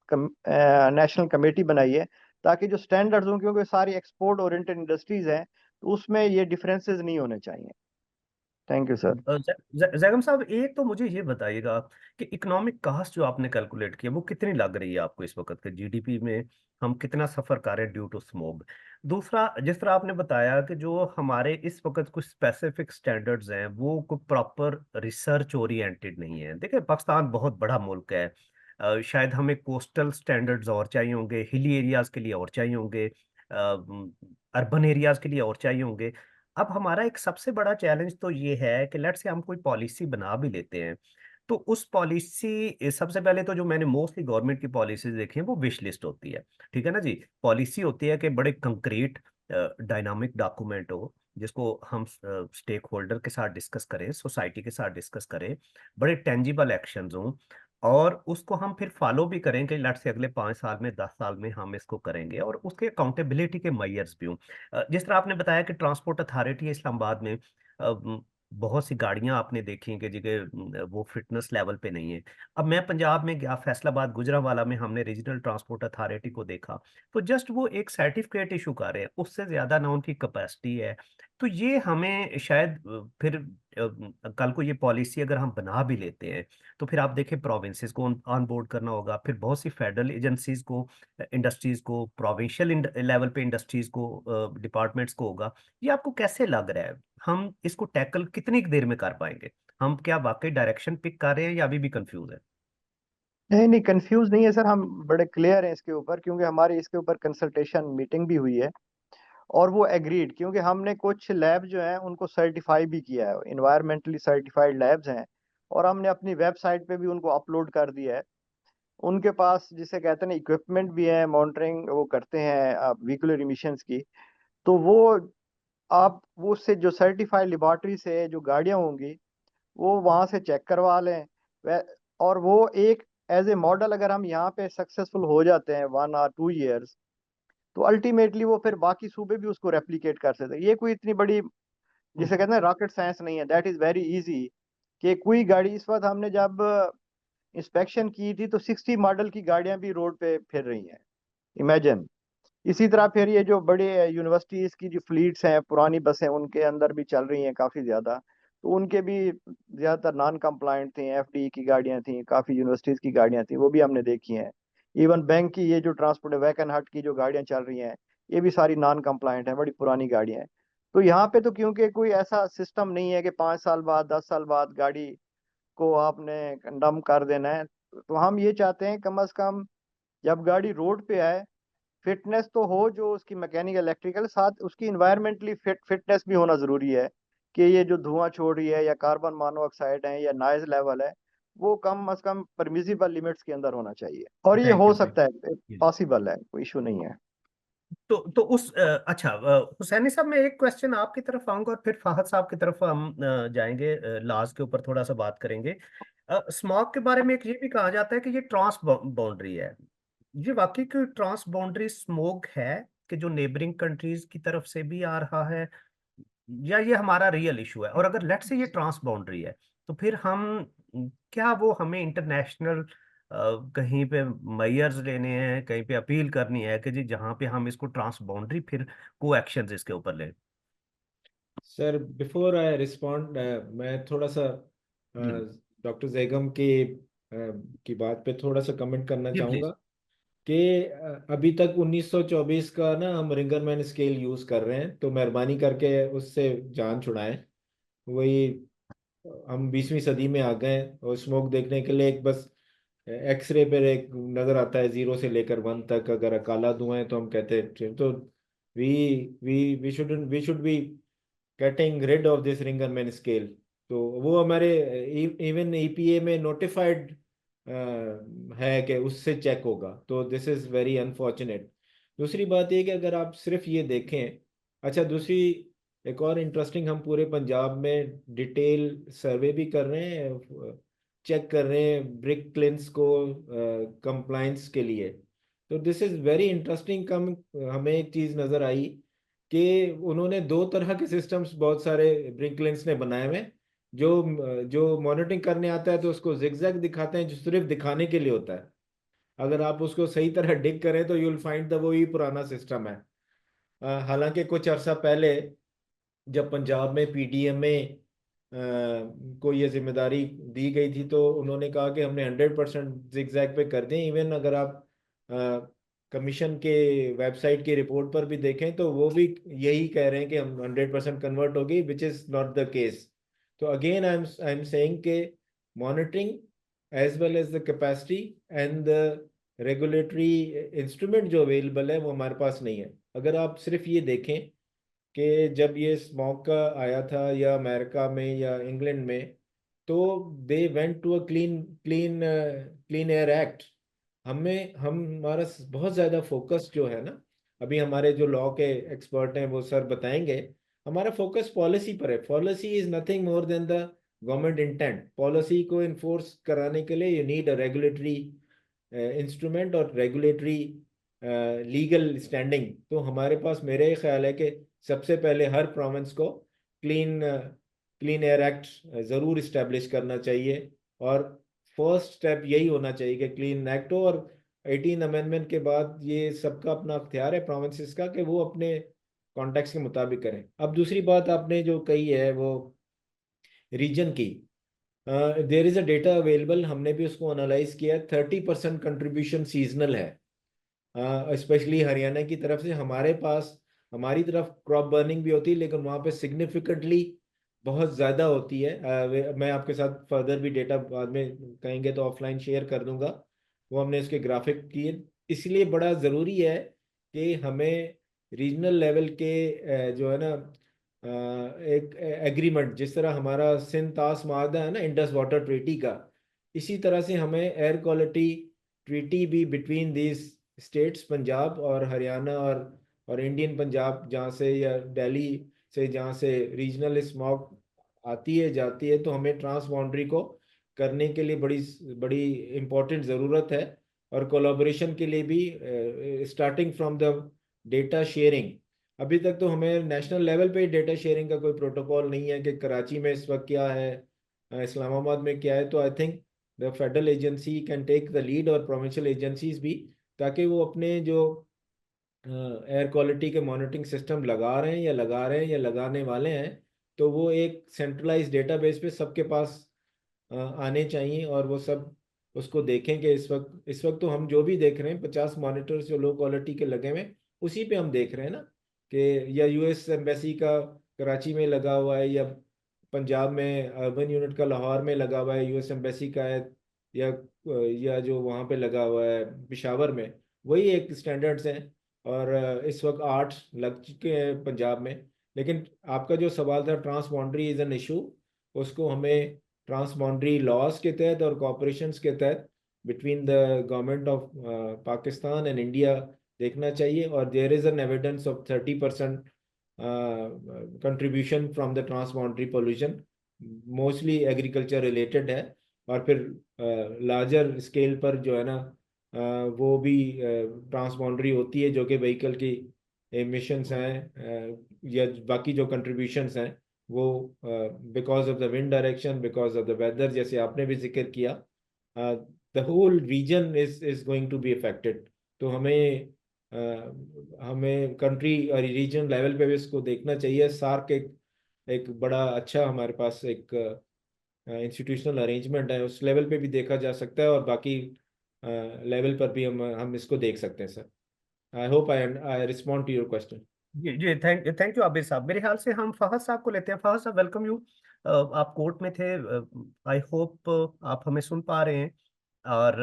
नेशनल कमेटी बनाई है, ताकि जो स्टैंडर्ड्स हों, क्योंकि सारी एक्सपोर्ट ओरिएंटेड इंडस्ट्रीज हैं, तो उसमें ये डिफरेंसेस नहीं होने चाहिए। Thank you sir. जैगम साहब, एक तो मुझे ये बताइएगा कि इकोनॉमिक कॉस्ट जो आपने कैलकुलेट किया वो कितनी लग रही है आपको इस वक्त के जीडीपी में, हम कितना सफर कर रहे हैं ड्यू टू स्मोग। दूसरा, जिस तरह आपने बताया कि जो हमारे इस वक्त कुछ स्पेसिफिक स्टैंडर्ड्स हैं वो कोई प्रॉपर रिसर्च ओरिएंटेड नहीं है। देखिए, पाकिस्तान बहुत बड़ा मुल्क है, शायद हमें कोस्टल स्टैंडर्ड्स और चाहिए होंगे, हिली एरियाज के लिए और चाहिए होंगे, अर्बन एरियाज के लिए और चाहिए होंगे। अब हमारा एक सबसे बड़ा चैलेंज तो ये है कि लेट्स से हम कोई पॉलिसी बना भी लेते हैं, तो उस पॉलिसी, सबसे पहले तो जो मैंने मोस्टली गवर्नमेंट की पॉलिसीज देखी हैं वो विश लिस्ट होती है। ठीक है ना जी। पॉलिसी होती है कि बड़े कंक्रीट डायनामिक डॉक्यूमेंट हो, जिसको हम स्टेक होल्डर के साथ डिस्कस करें, सोसाइटी के साथ डिस्कस करें, बड़े टेंजिबल एक्शंस हों, और उसको हम फिर फॉलो भी करें कि लेट्स से अगले 5 साल में, 10 साल में हम इसको करेंगे, और उसके अकाउंटेबिलिटी के मेजर्स भी हों। जिस तरह आपने बताया कि ट्रांसपोर्ट अथॉरिटी है इस्लामाबाद में, बहुत सी गाड़ियां आपने देखी हैं कि जगह वो फिटनेस लेवल पे नहीं है। अब मैं पंजाब में गया, फैसलाबाद गुजरांवाला में हमने रीजनल ट्रांसपोर्ट अथॉरिटी को देखा, तो जस्ट वो एक सर्टिफिकेट इशू कर रहे हैं, उससे ज्यादा ना उनकी कैपेसिटी है। तो ये हमें शायद फिर कल को ये पॉलिसी अगर हम बना भी लेते हैं, तो फिर आप देखें प्रोविंसेस को ऑन बोर्ड करना होगा, फिर बहुत सी फेडरल एजेंसीज को, इंडस्ट्रीज को, प्रोविंशियल लेवल पे इंडस्ट्रीज को, डिपार्टमेंट्स को होगा। ये आपको कैसे लग रहा है, हम इसको टैकल कितनी देर में कर पाएंगे? हम क्या वाकई डायरेक्शन पिक कर रहे हैं या अभी भी कंफ्यूज है? नहीं नहीं, कंफ्यूज नहीं है सर, हम बड़े क्लियर हैं इसके ऊपर, क्योंकि हमारी इसके ऊपर कंसल्टेशन मीटिंग भी हुई है। और वो एग्रीड, क्योंकि हमने कुछ लैब जो हैं उनको सर्टिफाई भी किया है, इन्वायरमेंटली सर्टिफाइड लैब्स हैं, और हमने अपनी वेबसाइट पे भी उनको अपलोड कर दिया है। उनके पास जिसे कहते हैं इक्विपमेंट भी है, मॉनिटरिंग वो करते हैं व्हीकुलर इमिशंस की। तो वो उससे जो सर्टिफाइड लेबॉर्टरी से जो गाड़ियां होंगी, वो वहां से चेक करवा लें। और वो एक एज ए मॉडल अगर हम यहाँ पे सक्सेसफुल हो जाते हैं 1 or 2 years, तो अल्टीमेटली वो फिर बाकी सूबे भी उसको रेप्लिकेट कर सकते हैं। ये कोई इतनी बड़ी जिसे कहते हैं रॉकेट साइंस नहीं है, दैट इज वेरी इजी। कि कोई गाड़ी, इस वक्त हमने जब इंस्पेक्शन की थी तो 60 मॉडल की गाड़ियां भी रोड पे फिर रही हैं, इमेजिन। इसी तरह फिर ये जो बड़े यूनिवर्सिटीज की जो फ्लीट्स हैं, पुरानी बसें, उनके अंदर भी चल रही हैं काफी ज्यादा। तो उनके भी ज्यादातर नॉन कंप्लायंट थी, FDE की गाड़ियां थी, काफी यूनिवर्सिटीज की गाड़ियां थी, वो भी हमने देखी हैं। इवन बैंक की ये जो ट्रांसपोर्ट वैकन हट की जो गाड़ियां चल रही हैं, ये भी सारी नॉन कंप्लायंट है, बड़ी पुरानी गाड़ियां हैं। तो यहाँ पे तो क्योंकि कोई ऐसा सिस्टम नहीं है कि 5 साल बाद 10 साल बाद गाड़ी को आपने कंडम कर देना है। तो हम ये चाहते हैं कम से कम जब गाड़ी रोड पे आए, फिटनेस तो हो जो उसकी मैकेनिकल इलेक्ट्रिकल, साथ उसकी इन्वायरमेंटली फिटनेस भी होना जरूरी है। कि ये जो धुआं छोड़ रही है या कार्बन मोनोऑक्साइड है या नॉइज लेवल है, वो कम से कम परमिसिबल लिमिट्स के अंदर होना चाहिए। और ये थैंक हो यू सकता है, थैंक। पॉसिबल है, कोई इशू नहीं है। तो अच्छा, हुसैनी साहब, मैं एक क्वेश्चन आपकी तरफ आऊंगा और फिर फाहद साहब की तरफ हम जाएंगे, लाज के ऊपर थोड़ा सा बात करेंगे। स्मॉग के बारे में एक ये भी कहा जाता है कि ये ट्रांस बाउंड्री है। ये वाकई कोई ट्रांस बाउंड्री स्मोग है कि जो नेबरिंग कंट्रीज की तरफ से भी आ रहा है, या ये हमारा रियल इशू है? और अगर लेट से ये ट्रांस बाउंड्री है, तो फिर हम क्या वो हमें इंटरनेशनल कहीं पे मेयर्स लेने हैं, कहीं पे अपील करनी है कि जी जहाँ पे हम इसको ट्रांस बाउंड्री फिर को एक्शन इसके ऊपर लें? सर बिफोर आई रिस्पॉन्ड, मैं थोड़ा सा जी डॉक्टर जैगम की बात पे थोड़ा सा कमेंट करना जी चाहूँगा प्लीज। कि अभी तक 1924 का ना हम रिंगरमैन स्केल यूज कर रहे हैं, तो मेहरबानी करके उससे जान छुड़ाएं। वही हम 20वीं सदी में आ गए हैं और स्मोक देखने के लिए एक बस एक्सरे पर एक नजर आता है 0 से लेकर 1 तक, अगर काला धुआं है तो हम कहते हैं, तो we we should be getting rid of this Ringelmann scale. तो वो हमारे इवन ईपीए में नोटिफाइड है कि उससे चेक होगा, तो दिस इज वेरी अनफॉर्चुनेट। दूसरी बात ये कि अगर आप सिर्फ ये देखें, अच्छा दूसरी एक और इंटरेस्टिंग, हम पूरे पंजाब में डिटेल सर्वे भी कर रहे हैं, चेक कर रहे हैं ब्रिक क्लिंस को कंप्लाइंस के लिए। तो दिस इज वेरी इंटरेस्टिंग। कम हमें एक चीज नजर आई कि उन्होंने 2 तरह के सिस्टम्स बहुत सारे ब्रिकलिंस ने बनाए हुए हैं। जो जो मॉनिटरिंग करने आता है तो उसको जिगजैग दिखाते हैं, जो सिर्फ दिखाने के लिए होता है। अगर आप उसको सही तरह डिग करें तो यूल फाइंड द वही पुराना सिस्टम है। हालांकि कुछ अर्सा पहले जब पंजाब में पीडीएम में को ये जिम्मेदारी दी गई थी, तो उन्होंने कहा कि हमने 100% जिगजैग पे कर दें। इवन अगर आप कमीशन के वेबसाइट की रिपोर्ट पर भी देखें तो वो भी यही कह रहे हैं कि हम 100% कन्वर्ट हो गई, which is not the case. तो अगेन आई एम सेइंग के monitoring as well as the capacity and the regulatory instrument जो अवेलेबल है वो हमारे पास नहीं है। अगर आप सिर्फ ये देखें कि जब ये स्मोक का आया था या अमेरिका में या इंग्लैंड में, तो they went to a clean clean clean air act. हमारा बहुत ज़्यादा फोकस जो है ना, अभी हमारे जो लॉ के एक्सपर्ट हैं वो सर बताएंगे, हमारा फोकस पॉलिसी पर है। Policy is nothing more than the government intent. Policy को इन्फोर्स कराने के लिए you need a regulatory instrument और रेगुलेटरी लीगल स्टैंडिंग। तो हमारे पास मेरे ख्याल है कि सबसे पहले हर प्रोविंस को क्लीन क्लीन एयर एक्ट ज़रूर इस्टेब्लिश करना चाहिए, और फर्स्ट स्टेप यही होना चाहिए कि क्लीन एक्ट हो। और 18 अमेंडमेंट के बाद ये सबका अपना अख्तियार है प्रोविंसेस का कि वो अपने कॉन्टेक्स्ट के मुताबिक करें। अब दूसरी बात आपने जो कही है वो रीजन की, there is a data available, हमने भी उसको एनालाइज किया। 30% कंट्रीब्यूशन सीजनल है, स्पेशली हरियाणा की तरफ से। हमारे पास हमारी तरफ क्रॉप बर्निंग भी होती है, लेकिन वहाँ पे सिग्निफिकेंटली बहुत ज़्यादा होती है। मैं आपके साथ फर्दर भी डेटा बाद में कहेंगे तो ऑफलाइन शेयर कर दूंगा। वो हमने इसके ग्राफिक किए। इसलिए बड़ा ज़रूरी है कि हमें रीजनल लेवल के जो है ना एक एग्रीमेंट, जिस तरह हमारा सिंध तास माहदा है ना इंडस वाटर ट्रीटी का, इसी तरह से हमें एयर क्वालिटी ट्रीटी भी बिटवीन दीज स्टेट्स, पंजाब और हरियाणा और इंडियन पंजाब जहाँ से, या दिल्ली से जहाँ से रीजनल स्मॉग आती है जाती है, तो हमें ट्रांस बाउंड्री को करने के लिए बड़ी बड़ी इम्पोर्टेंट ज़रूरत है। और कोलाबोरेशन के लिए भी starting from the data sharing. अभी तक तो हमें नेशनल लेवल पे डेटा शेयरिंग का कोई प्रोटोकॉल नहीं है कि कराची में इस वक्त क्या है, इस्लामाबाद में क्या है। तो I think the federal agency can take the lead, और प्रोविंशियल एजेंसीज भी, ताकि वो अपने जो एयर क्वालिटी के मॉनिटरिंग सिस्टम लगा रहे हैं या लगा रहे हैं या लगाने वाले हैं, तो वो एक सेंट्रलाइज डेटाबेस पे सबके पास आने चाहिए, और वो सब उसको देखें कि इस वक्त तो हम जो भी देख रहे हैं 50 मॉनिटर्स जो लो क्वालिटी के लगे हुए हैं, उसी पे हम देख रहे हैं ना कि या यूएस एम्बेसी का कराची में लगा हुआ है, या पंजाब में अर्बन यूनिट का लाहौर में लगा हुआ है यूएस एम्बेसी का है, या या जो वहाँ पे लगा हुआ है पिशावर में, वही एक स्टैंडर्ड्स हैं। और इस वक्त 8 लग चुके हैं पंजाब में। लेकिन आपका जो सवाल था trans boundary is an issue, उसको हमें ट्रांस बाउंड्री लॉज के तहत और कॉपरेशंस के तहत between the government of Pakistan and India देखना चाहिए। और there is an evidence of 30% contribution from the trans boundary pollution, mostly agriculture related है। और फिर लार्जर स्केल पर जो है ना वो भी ट्रांस बाउंड्री होती है, जो कि व्हीकल की एमिशंस हैं या बाकी जो कंट्रीब्यूशंस हैं वो because of the wind direction, because of the weather, जैसे आपने भी जिक्र किया, the whole region is going to be affected. तो हमें कंट्री और रीजन लेवल पे भी इसको देखना चाहिए। सार्क एक बड़ा अच्छा हमारे पास एक इंस्टीट्यूशनल अरेंजमेंट है, उस लेवल पे भी देखा जा सकता है, और बाकी लेवल पर भी हम इसको देख सकते हैं sir. I hope I respond to your question. जी थैंक यू आबिद साहब। मेरे ख्याल से हम फहद साहब को लेते हैं। फहद साहब, वेलकम यू। आप कोर्ट में थे, आई होप आप हमें सुन पा रहे हैं। और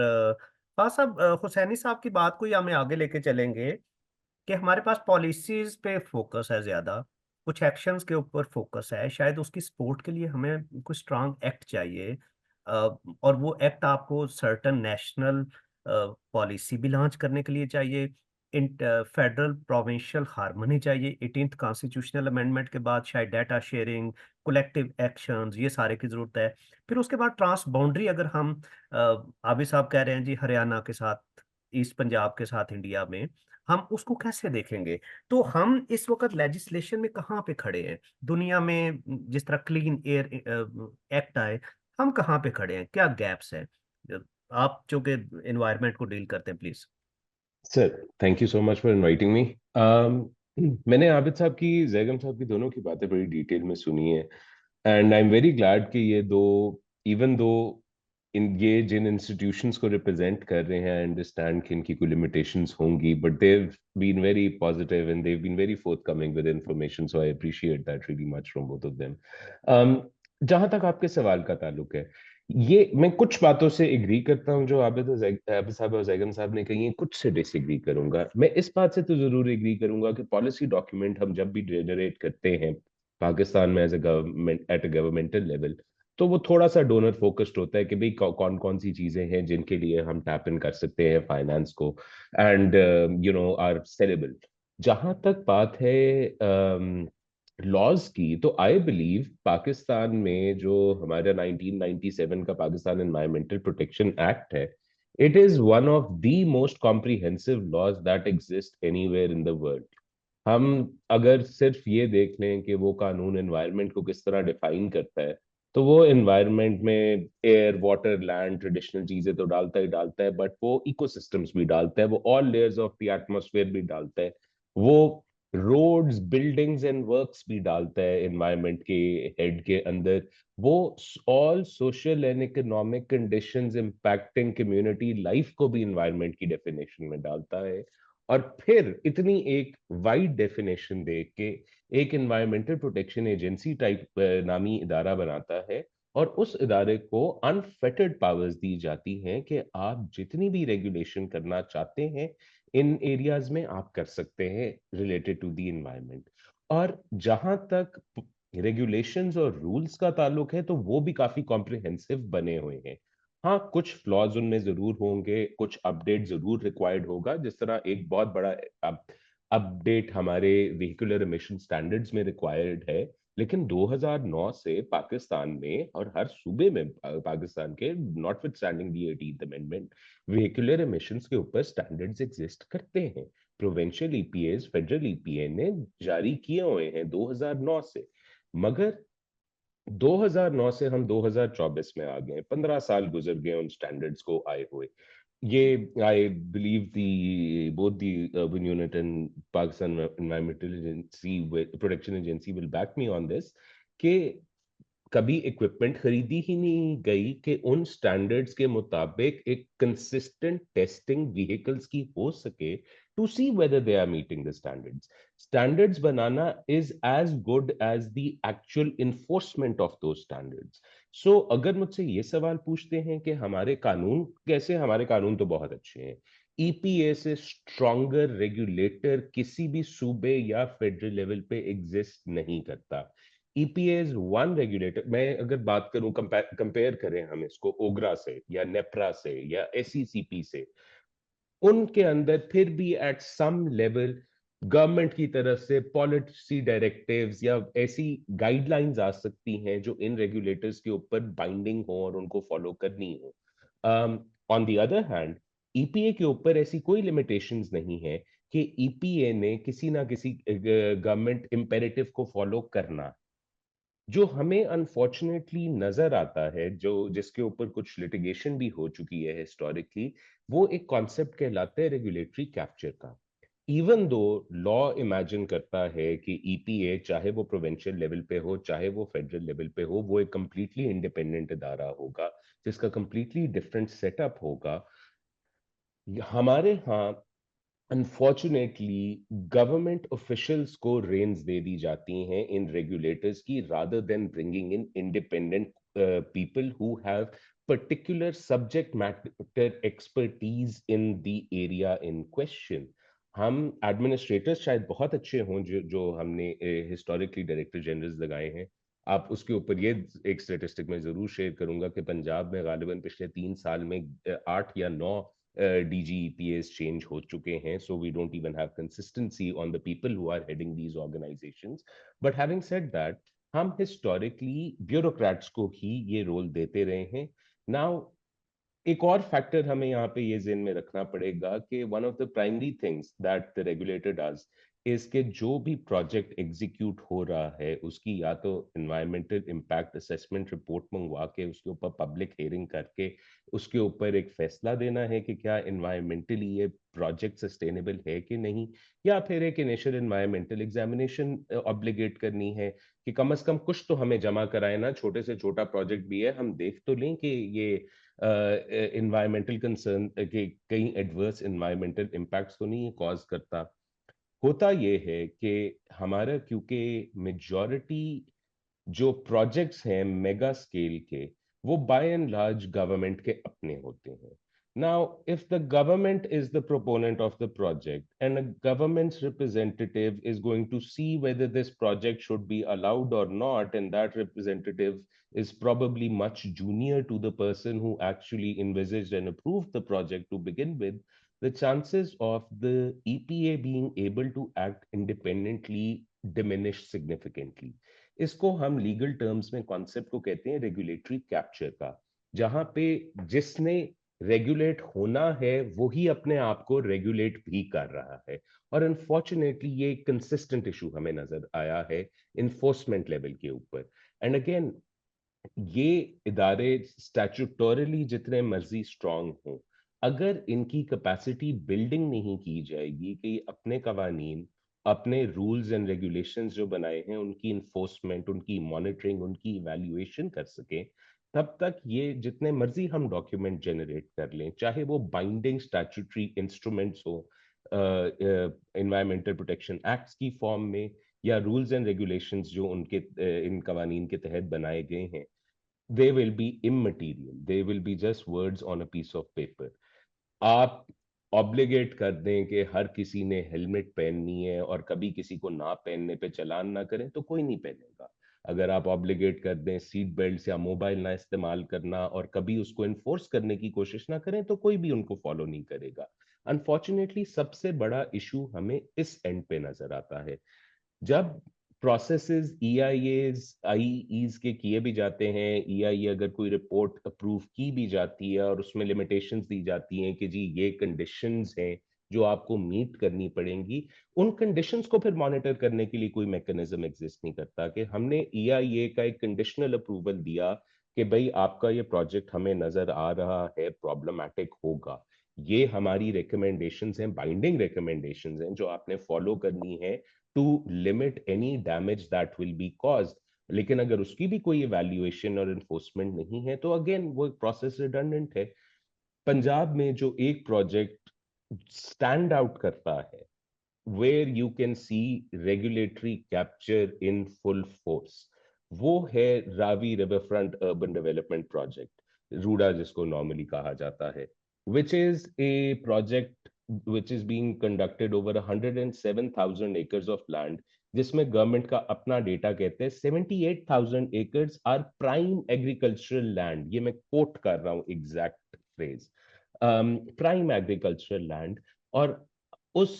फहद साहब, हुसैनी साहब की बात को ही हमें आगे लेके चलेंगे कि हमारे पास पॉलिसीज पे फोकस है ज्यादा, कुछ एक्शंस के ऊपर फोकस है। शायद उसकी सपोर्ट के लिए हमें कुछ स्ट्रांग एक्ट चाहिए, और वो एक्ट आपको सर्टन नेशनल पॉलिसी भी लॉन्च करने के लिए चाहिए। फेडरल प्रोविंशियल हार्मनी चाहिए 18th कॉन्स्टिट्यूशनल अमेंडमेंट के बाद। शायद डाटा शेयरिंग, कलेक्टिव एक्शंस, ये सारे की जरूरत है। फिर उसके बाद ट्रांस बाउंड्री, अगर हम आबिद साहब कह रहे हैं जी हरियाणा के साथ, ईस्ट पंजाब के साथ इंडिया में, हम उसको कैसे देखेंगे? तो हम इस वक्त लेजिस्लेशन में कहाँ पे खड़े हैं दुनिया में? जिस तरह क्लीन एयर एक्ट आए, हम कहाँ पे खड़े हैं? क्या गैप्स है? आप जो कि एनवायरनमेंट को डील करते हैं, please. Sir, thank you so much for inviting me. मैंने आबिद साहब की, जैगम साहब की, दोनों की बातें बड़ी डिटेल में सुनी है। And I am very glad कि ये दो, इवन दो इन ये जिन इंस्टीट्यूशंस को रिप्रेजेंट कर रहे हैं, आई अंडरस्टैंड कि इनकी कोई लिमिटेशंस होंगी, but they have been very positive and they have been very forthcoming with information, so I appreciate that really much from both of them. जहां तक आपके सवाल का ताल्लुक है, ये मैं कुछ बातों से एग्री करता हूं जो आबिद साहब और जैगम साहब ने कही है, कुछ से डिसएग्री करूंगा। मैं इस बात से तो जरूर एग्री करूंगा कि पॉलिसी डॉक्यूमेंट हम जब भी जनरेट करते हैं पाकिस्तान में as a government, at a governmental level, तो वो थोड़ा सा डोनर फोकस्ड होता है कि भाई कौन कौन सी चीजें हैं जिनके लिए हम टैप इन कर सकते हैं फाइनेंस को, and you know are saleable. जहां तक बात है लॉज की, तो आई बिलीव पाकिस्तान में जो हमारा 1997 का पाकिस्तान एनवायरमेंटल प्रोटेक्शन एक्ट है, it is one of the most comprehensive laws that exist anywhere in the world. हम अगर सिर्फ ये देख लें कि वो कानून एनवायरनमेंट को किस तरह डिफाइन करता है, तो वो एनवायरनमेंट में एयर, वाटर, लैंड, ट्रेडिशनल चीजें तो डालता ही डालता है, बट वो इकोसिस्टम्स भी डालता है, वो all layers of the atmosphere भी डालता है, वो रोड्स, बिल्डिंग्स एंड वर्क्स भी डालता है एनवायरनमेंट के हेड के अंदर, वो all social and economic conditions impacting community life को भी एनवायरनमेंट की डेफिनेशन में डालता है। और फिर इतनी एक वाइड डेफिनेशन दे के एक एनवायरमेंटल प्रोटेक्शन एजेंसी टाइप नामी इदारा बनाता है, और उस इदारे को अनफेटर्ड पावर्स दी जाती हैं कि आप जितनी भी रेगुलेशन करना चाहते हैं इन एरियाज में आप कर सकते हैं रिलेटेड टू द इन्वायरमेंट। और जहां तक रेगुलेशंस और रूल्स का ताल्लुक है, तो वो भी काफी कॉम्प्रिहेंसिव बने हुए हैं। हाँ, कुछ फ्लॉज उनमें जरूर होंगे, कुछ अपडेट जरूर रिक्वायर्ड होगा। जिस तरह एक बहुत बड़ा अपडेट हमारे व्हीकुलर एमिशन स्टैंडर्ड्स में रिक्वायर्ड है, लेकिन 2009 से पाकिस्तान में और हर सूबे में पाकिस्तान के, notwithstanding the 18th amendment, vehicular emissions के ऊपर स्टैंडर्ड्स एग्जिस्ट करते हैं। प्रोविंशियल ईपीएस, फेडरल ईपीए ने जारी किए हुए हैं 2009 से। मगर 2009 से हम 2024 में आ गए, 15 साल गुजर गए उन स्टैंडर्ड्स को आए हुए। ये I believe the both the urban unit and Pakistan environmental agency, protection agency will back me on this, कि कभी इक्विपमेंट खरीदी ही नहीं गई कि उन स्टैंडर्ड्स के मुताबिक एक कंसिस्टेंट टेस्टिंग व्हीकल्स की हो सके to see whether they are meeting the standards. Standards बनाना is as good as the actual enforcement of those standards. So अगर मुझसे ये सवाल पूछते हैं कि हमारे कानून कैसे, हमारे कानून तो बहुत अच्छे हैं। ईपीए से स्ट्रॉन्गर रेगुलेटर किसी भी सूबे या फेडरल लेवल पे एग्जिस्ट नहीं करता। EPA is one regulator. मैं अगर बात करूं, कंपेयर करें हम इसको ओग्रा से या नेप्रा से या एसईसीपी से, उनके अंदर फिर भी एट सम लेवल गवर्नमेंट की तरफ से पॉलिसी डायरेक्टिव्स या ऐसी गाइडलाइंस आ सकती हैं जो इन रेगुलेटर्स के ऊपर बाइंडिंग हो और उनको फॉलो करनी हो। On the other hand, EPA के ऊपर ऐसी कोई लिमिटेशंस नहीं है कि ईपीए ने किसी ना किसी गवर्नमेंट इंपेरेटिव को फॉलो करना। जो हमें अनफॉर्चुनेटली नजर आता है, जो जिसके ऊपर कुछ लिटिगेशन भी हो चुकी है हिस्टोरिकली, वो एक कॉन्सेप्ट कहलाता है रेगुलेटरी कैप्चर का। इवन दो लॉ इमेजिन करता है कि ईपीए, चाहे वो प्रोविंशियल लेवल पे हो चाहे वो फेडरल लेवल पे हो, वो एक कंप्लीटली इंडिपेंडेंट इदारा होगा जिसका कंप्लीटली डिफरेंट सेटअप होगा। हमारे यहाँ अनफॉर्चुनेटली गवर्नमेंट ऑफिशियल्स को रेंज दे दी जाती हैं इन रेगुलेटर्स की, rather than bringing in independent people who have particular subject matter expertise in the area in question. हम एडमिनिस्ट्रेटर्स शायद बहुत अच्छे हों जो जो हमने हिस्टोरिकली डायरेक्टर जनरल्स लगाए हैं। आप उसके ऊपर ये एक स्टेटिस्टिक मैं जरूर शेयर करूंगा कि पंजाब में गालिबन पिछले 3 साल में 8 या 9 DGEPAs change हो चुके हैं, so we don't even have consistency on the people who are heading these organizations. But having said that, हम historically bureaucrats को ही ये रोल देते रहे हैं। Now, एक और फैक्टर हमें यहाँ पे ये ज़हन में रखना पड़ेगा कि one of the primary things that the regulator does is के जो भी प्रोजेक्ट एग्जीक्यूट हो रहा है उसकी या तो एनवायरमेंटल इम्पैक्ट असेसमेंट रिपोर्ट मंगवा के उसके ऊपर पब्लिक हियरिंग करके उसके ऊपर एक फैसला देना है कि क्या एनवायरमेंटली ये प्रोजेक्ट सस्टेनेबल है कि नहीं, या फिर एक इनिशियल एनवायरमेंटल एग्जामिनेशन ऑब्लिगेट करनी है कि कम से कम कुछ तो हमें जमा कराए ना, छोटे से छोटा प्रोजेक्ट भी है हम देख तो लें कि ये इन्वायरमेंटल कंसर्न के कई एडवर्स इन्वायरमेंटल इम्पैक्ट्स तो नहीं कॉज करता। होता ये है कि हमारा क्योंकि मेजॉरिटी जो प्रोजेक्ट्स हैं मेगा स्केल के, वो बाय एंड लार्ज गवर्नमेंट के अपने होते हैं। Now, if the government is the proponent of the project and a government's representative is going to see whether this project should be allowed or not, and that representative is probably much junior to the person who actually envisaged and approved the project to begin with, the chances of the EPA being able to act independently diminish significantly. इसको हम legal terms में concept को कहते हैं regulatory capture का, जहां पे जिसने रेगुलेट होना है वही अपने आप को रेगुलेट भी कर रहा है। और अनफॉर्चुनेटली ये कंसिस्टेंट इशू हमें नजर आया है इन्फोर्समेंट लेवल के ऊपर। एंड अगेन, ये इदारे स्टैट्यूटोरली जितने मर्जी स्ट्रांग हों, अगर इनकी कैपेसिटी बिल्डिंग नहीं की जाएगी कि अपने कवानीन, अपने रूल्स एंड रेगुलेशंस जो बनाए हैं उनकी इन्फोर्समेंट, उनकी मॉनिटरिंग, उनकी इवैल्यूएशन कर सके, तब तक ये जितने मर्जी हम डॉक्यूमेंट जनरेट कर लें, चाहे वो बाइंडिंग स्टैट्यूटरी इंस्ट्रूमेंट्स हो एनवायरमेंटल प्रोटेक्शन एक्ट्स की फॉर्म में, या रूल्स एंड रेगुलेशंस जो उनके इन कवानीन के तहत बनाए गए हैं, they will be immaterial, they will be just words on a piece of paper. आप ऑब्लिगेट कर दें कि हर किसी ने हेलमेट पहननी है और कभी किसी को ना पहनने पे चालान ना करें तो कोई नहीं पहनेगा। अगर आप ऑब्लिगेट कर दें सीट बेल्ट या मोबाइल ना इस्तेमाल करना और कभी उसको इन्फोर्स करने की कोशिश ना करें तो कोई भी उनको फॉलो नहीं करेगा। अनफॉर्चुनेटली सबसे बड़ा इशू हमें इस एंड पे नजर आता है। जब प्रोसेसेस EIAs IEs के किए भी जाते हैं, EIA अगर कोई रिपोर्ट अप्रूव की भी जाती है और उसमें लिमिटेशंस दी जाती हैं कि जी ये कंडीशंस हैं जो आपको मीट करनी पड़ेंगी, उन कंडीशंस को फिर मॉनिटर करने के लिए कोई मैकेनिज्म एग्जिस्ट नहीं करता कि हमने EIA का एक कंडीशनल अप्रूवल दिया कि भाई आपका ये प्रोजेक्ट हमें नजर आ रहा है प्रॉब्लमैटिक होगा, ये हमारी रिकमेंडेशंस हैं, बाइंडिंग रिकमेंडेशंस हैं जो आपने फॉलो करनी है to limit any damage that will be caused। लेकिन अगर उसकी भी कोई इवैल्यूएशन और इन्फोर्समेंट नहीं है तो अगेन वो प्रोसेस रिडंडेंट है। पंजाब में जो एक प्रोजेक्ट स्टैंड आउट करता है, where you can see regulatory capture in full force, वो है Ravi riverfront urban development project, RUDA जिसको नॉर्मली कहा जाता है, which is a project which is being conducted over 107,000 acres of land, जिसमें गवर्नमेंट का अपना डेटा कहते हैं 78,000 acres are prime agricultural land। ये मैं कोट कर रहा हूँ exact phrase, prime agricultural land. और उस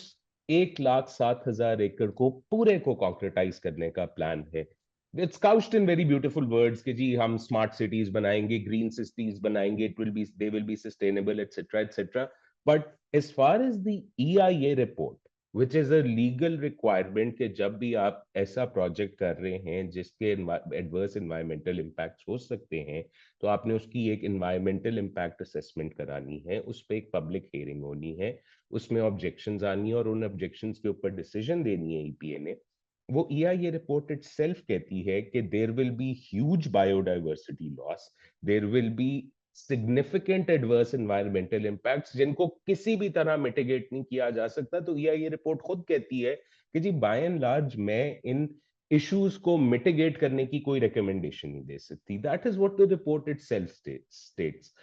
1,07,000 एकड़ को पूरे को कॉन्क्रेटाइज करने का प्लान है। It's couched in very beautiful words कि जी हम स्मार्ट सिटीज बनाएंगे, ग्रीन सिटीज बनाएंगे, it will be, they will be sustainable, etcetera etcetera. But as far as the EIA report, which is a legal requirement कि जब भी आप ऐसा प्रोजेक्ट कर रहे हैं जिसके एडवर्स एनवायरमेंटल इम्पैक्ट्स हो सकते हैं, तो आपने उसकी एक एनवायरमेंटल इम्पैक्ट असेसमेंट करानी है, उस पर एक पब्लिक हियरिंग होनी है, उसमें ऑब्जेक्शंस आनी है और उन ऑब्जेक्शंस के ऊपर डिसीजन देनी है ईपीए ने। वो EIA रिपोर्ट इटसेल्फ कहती है कि there will be huge biodiversity loss, there will be significant adverse environmental impacts जिनको किसी भी तरह मिटिगेट नहीं किया जा सकता। तो EIA रिपोर्ट खुद कहती है कि जी बाय एंड लार्ज मैं इन इश्यूज को मिटिगेट करने की कोई रिकमेंडेशन नहीं दे सकती। That is what the report itself states.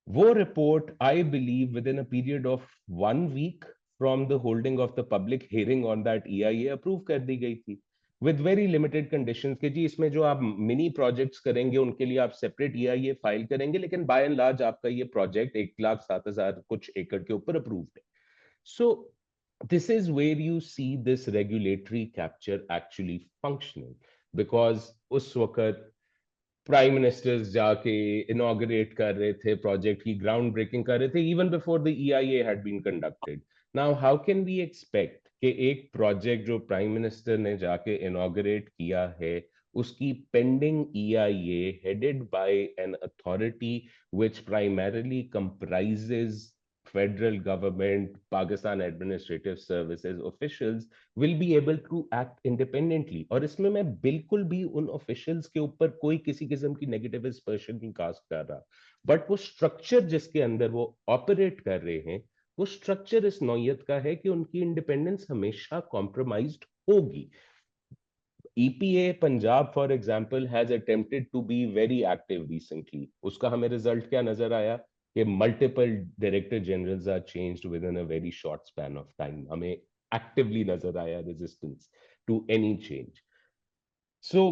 वो report I believe within a period of 1 week from the holding of the public hearing on that EIA approve कर दी गई थी विद वेरी लिमिटेड कंडीशंस के जी इसमें जो आप mini projects करेंगे उनके लिए आप सेपरेट EIA फाइल करेंगे, लेकिन बाय एंड लार्ज आपका ये प्रोजेक्ट 1,07,000 कुछ एकड़ के ऊपर अप्रूव्ड है। सो this is where you see this regulatory capture actually functioning, because उस वक्त प्राइम मिनिस्टर्स जाके इनॉग्रेट कर रहे थे, प्रोजेक्ट की ग्राउंड ब्रेकिंग कर रहे थे even before the EIA had been conducted. Now how can we expect कि एक प्रोजेक्ट जो प्राइम मिनिस्टर ने जाके इनॉग्रेट किया है उसकी pending EIA headed by an authority which primarily comprises federal government, Pakistan Administrative Services officials will be able to act independently। और इसमें मैं बिल्कुल भी उन ऑफिशियल्स के ऊपर कोई किसी किस्म की नेगेटिव एक्सप्रेशन नहीं कास्ट कर रहा, बट वो स्ट्रक्चर जिसके अंदर वो ऑपरेट कर रहे हैं वो स्ट्रक्चर इस नौयत का है कि उनकी इंडिपेंडेंस हमेशा कॉम्प्रोमाइज्ड होगी। EPA Punjab for example has attempted to be very active recently. उसका हमें रिजल्ट क्या नजर आया कि multiple director generals are changed within a very short span of time. हमें एक्टिवली नजर आया resistance to any change. So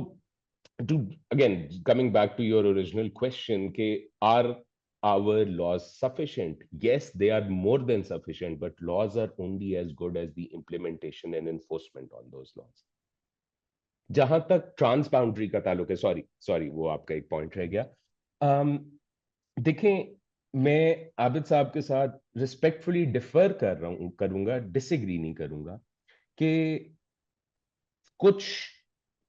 to again coming back to your original question, are our laws sufficient? Yes, they are more than sufficient, but laws are only as good as the implementation and enforcement on those laws। जहां तक trans boundary का ताल्लुक है, sorry वो आपका एक point रह गया। देखें, मैं आबिद साहब के साथ रिस्पेक्टफुली डिफर करूंगा, डिसएग्री नहीं करूंगा कि कुछ,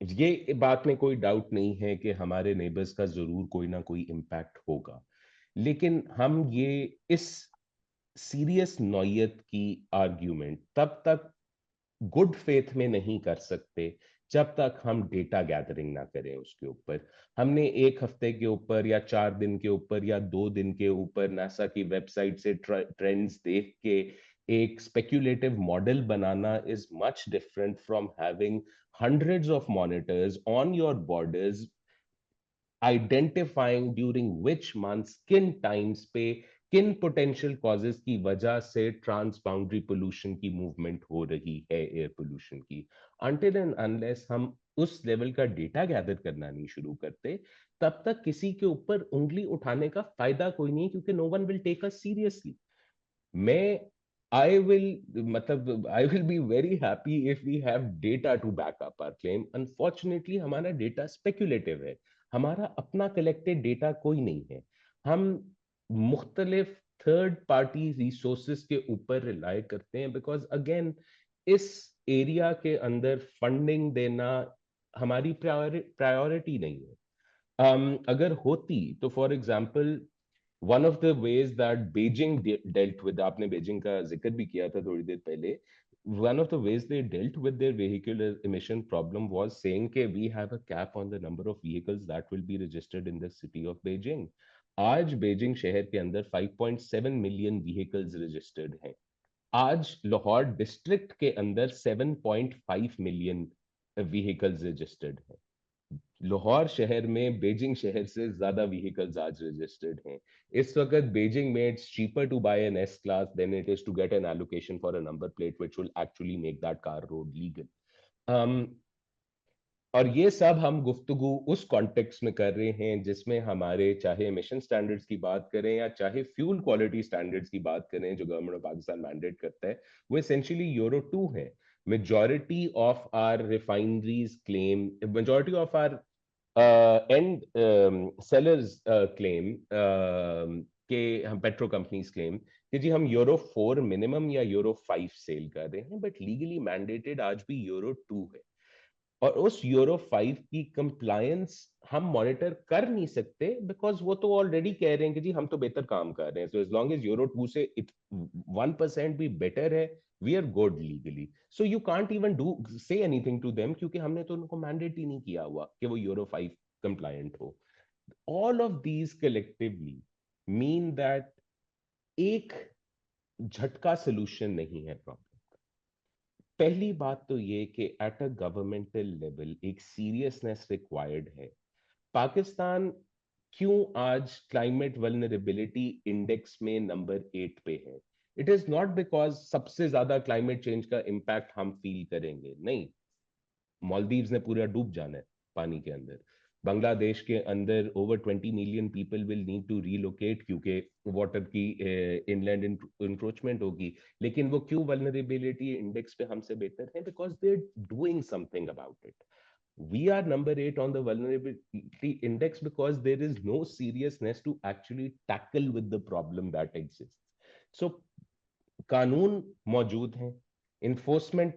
ये बात में कोई डाउट नहीं है कि हमारे नेबर्स का जरूर कोई ना कोई इम्पैक्ट होगा, लेकिन हम ये इस सीरियस नौयत की आर्ग्यूमेंट तब तक गुड फेथ में नहीं कर सकते जब तक हम डेटा गैदरिंग ना करें उसके ऊपर। हमने 1 हफ्ते के ऊपर या 4 दिन के ऊपर या 2 दिन के ऊपर नासा की वेबसाइट से ट्रेंड्स देख के एक speculative model banana is much different from having hundreds of monitors on your borders identifying during which months किन टाइम्स पे किन पोटेंशियल कॉजेस की वजह से ट्रांस बाउंड्री पोल्यूशन की मूवमेंट हो रही है, एयर पोल्यूशन की। अनटिल एंड अनलेस हम उस लेवल का डेटा गैदर करना नहीं शुरू करते तब तक किसी के ऊपर उंगली उठाने का फायदा कोई नहीं, क्योंकि no one will take us seriously. मैं I will be very happy if we have data to back up our claim। Unfortunately हमारा डेटा स्पेक्यूलेटिव है, हमारा अपना कलेक्टेड डेटा कोई नहीं है। हम मुख्तलिफ थर्ड पार्टी रिसोर्सेज के ऊपर रिलाय करते हैं, बिकॉज अगेन इस एरिया के अंदर फंडिंग देना हमारी प्रायोरिटी नहीं है। अगर होती तो for example one of the ways that Beijing dealt with, आपने बीजिंग का जिक्र भी किया था थोड़ी देर पहले, one of the ways they dealt with their vehicular emission problem was saying कि we have a cap on the number of vehicles that will be registered in the city of Beijing। आज Beijing शहर के अंदर 5.7 million vehicles registered हैं। आज Lahore district के अंदर 7.5 million vehicles registered हैं। लाहौर शहर में बीजिंग शहर से ज्यादा व्हीकल्स आज रजिस्टर्ड हैं। इस वक्त बीजिंग में it's cheaper to buy an S class than it is to get an allocation for a number plate which will actually make that car road legal. और ये सब हम गुफ्तगू उस कॉन्टेक्स्ट में कर रहे हैं जिसमें हमारे चाहे एमिशन स्टैंडर्ड्स की बात करें या चाहे फ्यूल क्वालिटी स्टैंडर्ड्स की बात करें जो गवर्नमेंट ऑफ पाकिस्तान मैंडेट करता है, वो एसेंशियली यूरो 2 है। Majority of our refineries claim, majority of our end sellers claim के हम पेट्रो कंपनीज क्लेम कि जी हम यूरो 4 मिनिमम या यूरो 5 सेल कर रहे हैं, बट लीगली मैंडेटेड आज भी यूरो 2 है। और उस यूरो 5 की कंप्लायंस हम मॉनिटर कर नहीं सकते, बिकॉज वो तो ऑलरेडी कह रहे हैं कि जी हम तो बेहतर काम कर रहे हैं, so as long as euro 2 से 1% भी बेटर है, we are good legally. So you can't even do say anything to them, क्योंकि हमने तो उनको मैंडेट ही नहीं किया हुआ कि वो यूरो 5 कंप्लायंट हो। All of these collectively mean that एक झटका सोल्यूशन नहीं है प्रॉब्लम। पहली बात तो ये कि एट अ गवर्नमेंटल लेवल एक सीरियसनेस रिक्वायर्ड है। पाकिस्तान क्यों आज क्लाइमेट वल्नरेबिलिटी इंडेक्स में नंबर 8 पे है? इट इज नॉट बिकॉज सबसे ज्यादा क्लाइमेट चेंज का इम्पैक्ट हम फील करेंगे, नहीं। मालदीव्स ने पूरा डूब जाना है पानी के अंदर। बांग्लादेश के अंदर over 20 million people will need to relocate, क्योंकि वाटर की इनलैंड इंक्रोचमेंट होगी। लेकिन वो क्यों वल्नरेबिलिटी इंडेक्स पे हमसे बेहतर है? Because they are doing something about it. We are number 8 on the vulnerability index because there is no seriousness to actually tackle with the problem that exists. So कानून मौजूद हैं, इन्फोर्समेंट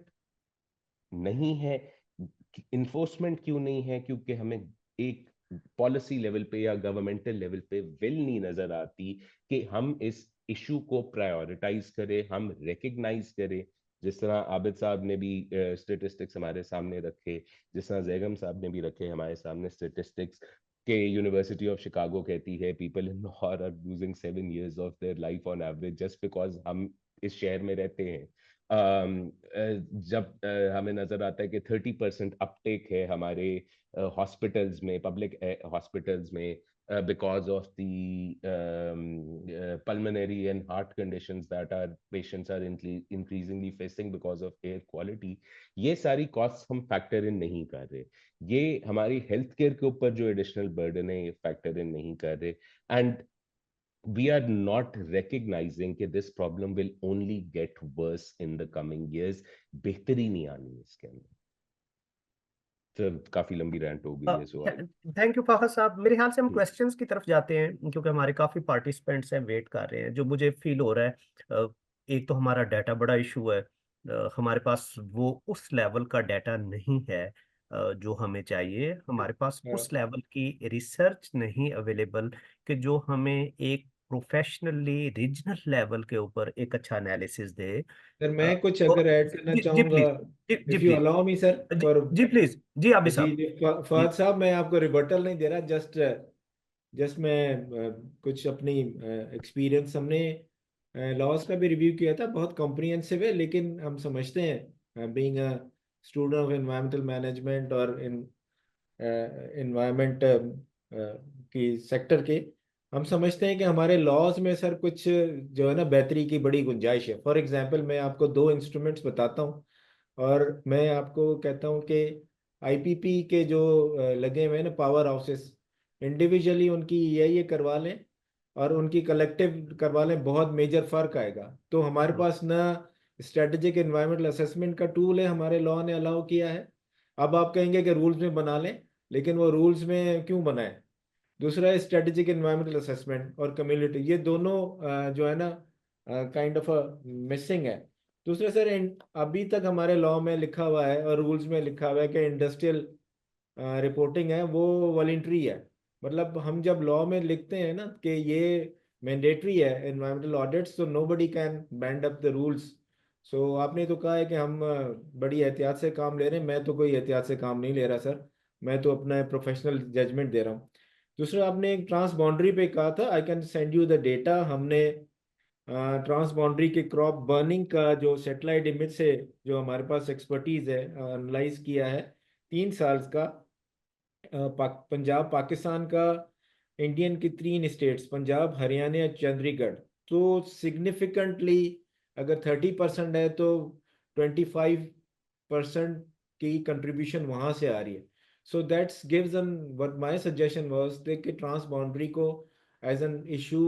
नहीं है। Enforcement क्यों नहीं है? क्योंकि हमें एक पॉलिसी लेवल पे या गवर्नमेंटल लेवल पे विल नहीं नजर आती कि हम इस इशू को प्रायोरिटाइज करें, हम रिकग्नाइज करें। जिस तरह आबिद साहब ने भी स्टेटिस्टिक्स हमारे सामने रखे, जिस तरह जैगम साहब ने भी रखे हमारे सामने स्टेटिस्टिक्स, के यूनिवर्सिटी ऑफ शिकागो कहती है people in Lahore are losing 7 years of their life on average just because हम इस शहर में रहते हैं। जब हमें नजर आता है कि 30% अपटेक है हमारे हॉस्पिटल्स में, पब्लिक हॉस्पिटल्स में, because of the pulmonary and heart conditions that our patients are increasingly facing because of air quality, ये सारी कॉस्ट हम फैक्टर इन नहीं कर रहे। ये हमारी हेल्थ केयर के ऊपर जो एडिशनल बर्डन है ये फैक्टर इन नहीं कर रहे। And we are not recognizing कि this problem will only get worse in the coming years। बेहतरी नहीं आनी है इसके अंदर। तो काफी लंबी रैंट हो गई है। सो थैंक यू फाखर साहब। मेरे ख्याल से हम हम्म। क्वेश्चंस की तरफ जाते हैं, क्योंकि हमारे काफी पार्टिसिपेंट्स हैं, वेट कर रहे हैं। जो मुझे फील हो रहा है, एक तो हमारा डाटा बड़ा इशू है। हमारे पास वो उस लेवल का डाटा नहीं है जो हमें चाहिए। हमारे पास उस लेवल की रिसर्च नहीं अवेलेबल कि जो हमें एक प्रोफेशनली रीजनल लेवल के ऊपर एक अच्छा एनालिसिस दे। सर मैं कुछ तो अगर ऐड करना जी चाहूंगा, प्लीज, जी if you please, allow me sir for. जी प्लीज, जी आबिद जी साहब। जी फहद साहब, मैं आपको रिबर्टल नहीं दे रहा, जस्ट मैं कुछ अपनी एक्सपीरियंस, हमने लॉज का भी रिव्यू किया था, बहुत कॉम्प्रिहेंसिव है, लेकिन हम समझते हैं being a student of environmental management और इन्वायरमेंट की सेक्टर के, हम समझते हैं कि हमारे लॉज में सर कुछ जो है ना बेहतरी की बड़ी गुंजाइश है। फॉर एग्जांपल मैं आपको दो इंस्ट्रूमेंट्स बताता हूँ, और मैं आपको कहता हूँ कि आईपीपी के जो लगे हुए हैं ना पावर हाउसेस, इंडिविजुअली उनकी ये करवा लें और उनकी कलेक्टिव करवा लें, बहुत मेजर फर्क आएगा। तो हमारे पास ना स्ट्रेटेजिक एनवायरमेंटल असेसमेंट का टूल है, हमारे लॉ ने अलाउ किया है। अब आप कहेंगे कि रूल्स में बना लें, लेकिन वो रूल्स में क्यों बनाए? दूसरा है स्ट्रेटेजिक एनवायरमेंटल असेसमेंट और कम्युनिटी, ये दोनों जो है ना काइंड ऑफ मिसिंग है। दूसरा सर, अभी तक हमारे लॉ में लिखा हुआ है और रूल्स में लिखा हुआ है कि इंडस्ट्रियल रिपोर्टिंग है वो वॉलंटरी है। मतलब हम जब लॉ में लिखते हैं ना कि ये मैंडेटरी है एनवायरमेंटल ऑडिट्स, तो nobody can bend up the rules. So आपने तो कहा है कि हम बड़ी एहतियात से काम ले रहे हैं, मैं तो कोई एहतियात से काम नहीं ले रहा सर, मैं तो अपना प्रोफेशनल जजमेंट दे रहा हूँ। दूसरा, आपने एक ट्रांस बाउंड्री पे कहा था, I can send you the data. हमने ट्रांस बाउंड्री के क्रॉप बर्निंग का जो सैटेलाइट इमेज से जो हमारे पास एक्सपर्टीज है, एनालाइज किया है 3 साल का। पंजाब पाकिस्तान का, इंडियन की 3 स्टेट्स पंजाब हरियाणा चंडीगढ़, तो सिग्निफिकेंटली अगर 30% है तो 25% की कंट्रीब्यूशन वहां से आ रही है। So that's gives an, what my suggestion was कि ट्रांस बाउंड्री को एज एन इशू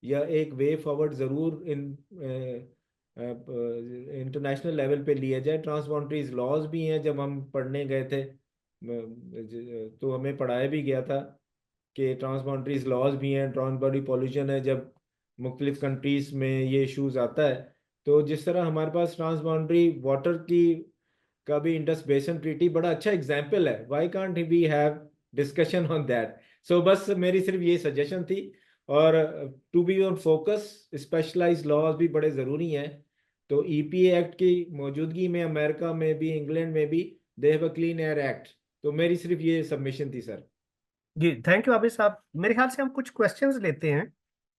या एक वे फॉरवर्ड जरूर इंटरनेशनल लेवल पे लिया जाए। ट्रांस बाउंड्रीज लॉज भी हैं, जब हम पढ़ने गए थे तो हमें पढ़ाया भी गया था कि ट्रांस बाउंड्रीज लॉज भी हैं। ट्रांस बाउंड्री पॉल्यूशन है, जब मुख्तलिफ कंट्रीज में ये इश्यूज आता है। तो जिस तरह हमारे पास ट्रांस बाउंड्री वाटर की का भी इंडस बेसिन ट्रीटी बड़ा अच्छा एग्जाम्पल है, why can't we have discussion on that. So बस मेरी सिर्फ ये सजेशन थी। और to be on focus, specialised laws भी बड़े ज़रूरी हैं। तो ईपीए एक्ट की मौजूदगी में अमेरिका में भी, इंग्लैंड में भी, they have a clean air act. तो मेरी सिर्फ ये सबमिशन थी सर। जी थैंक यू आबिद साहब। मेरे ख्याल से हम कुछ क्वेश्चंस लेते हैं।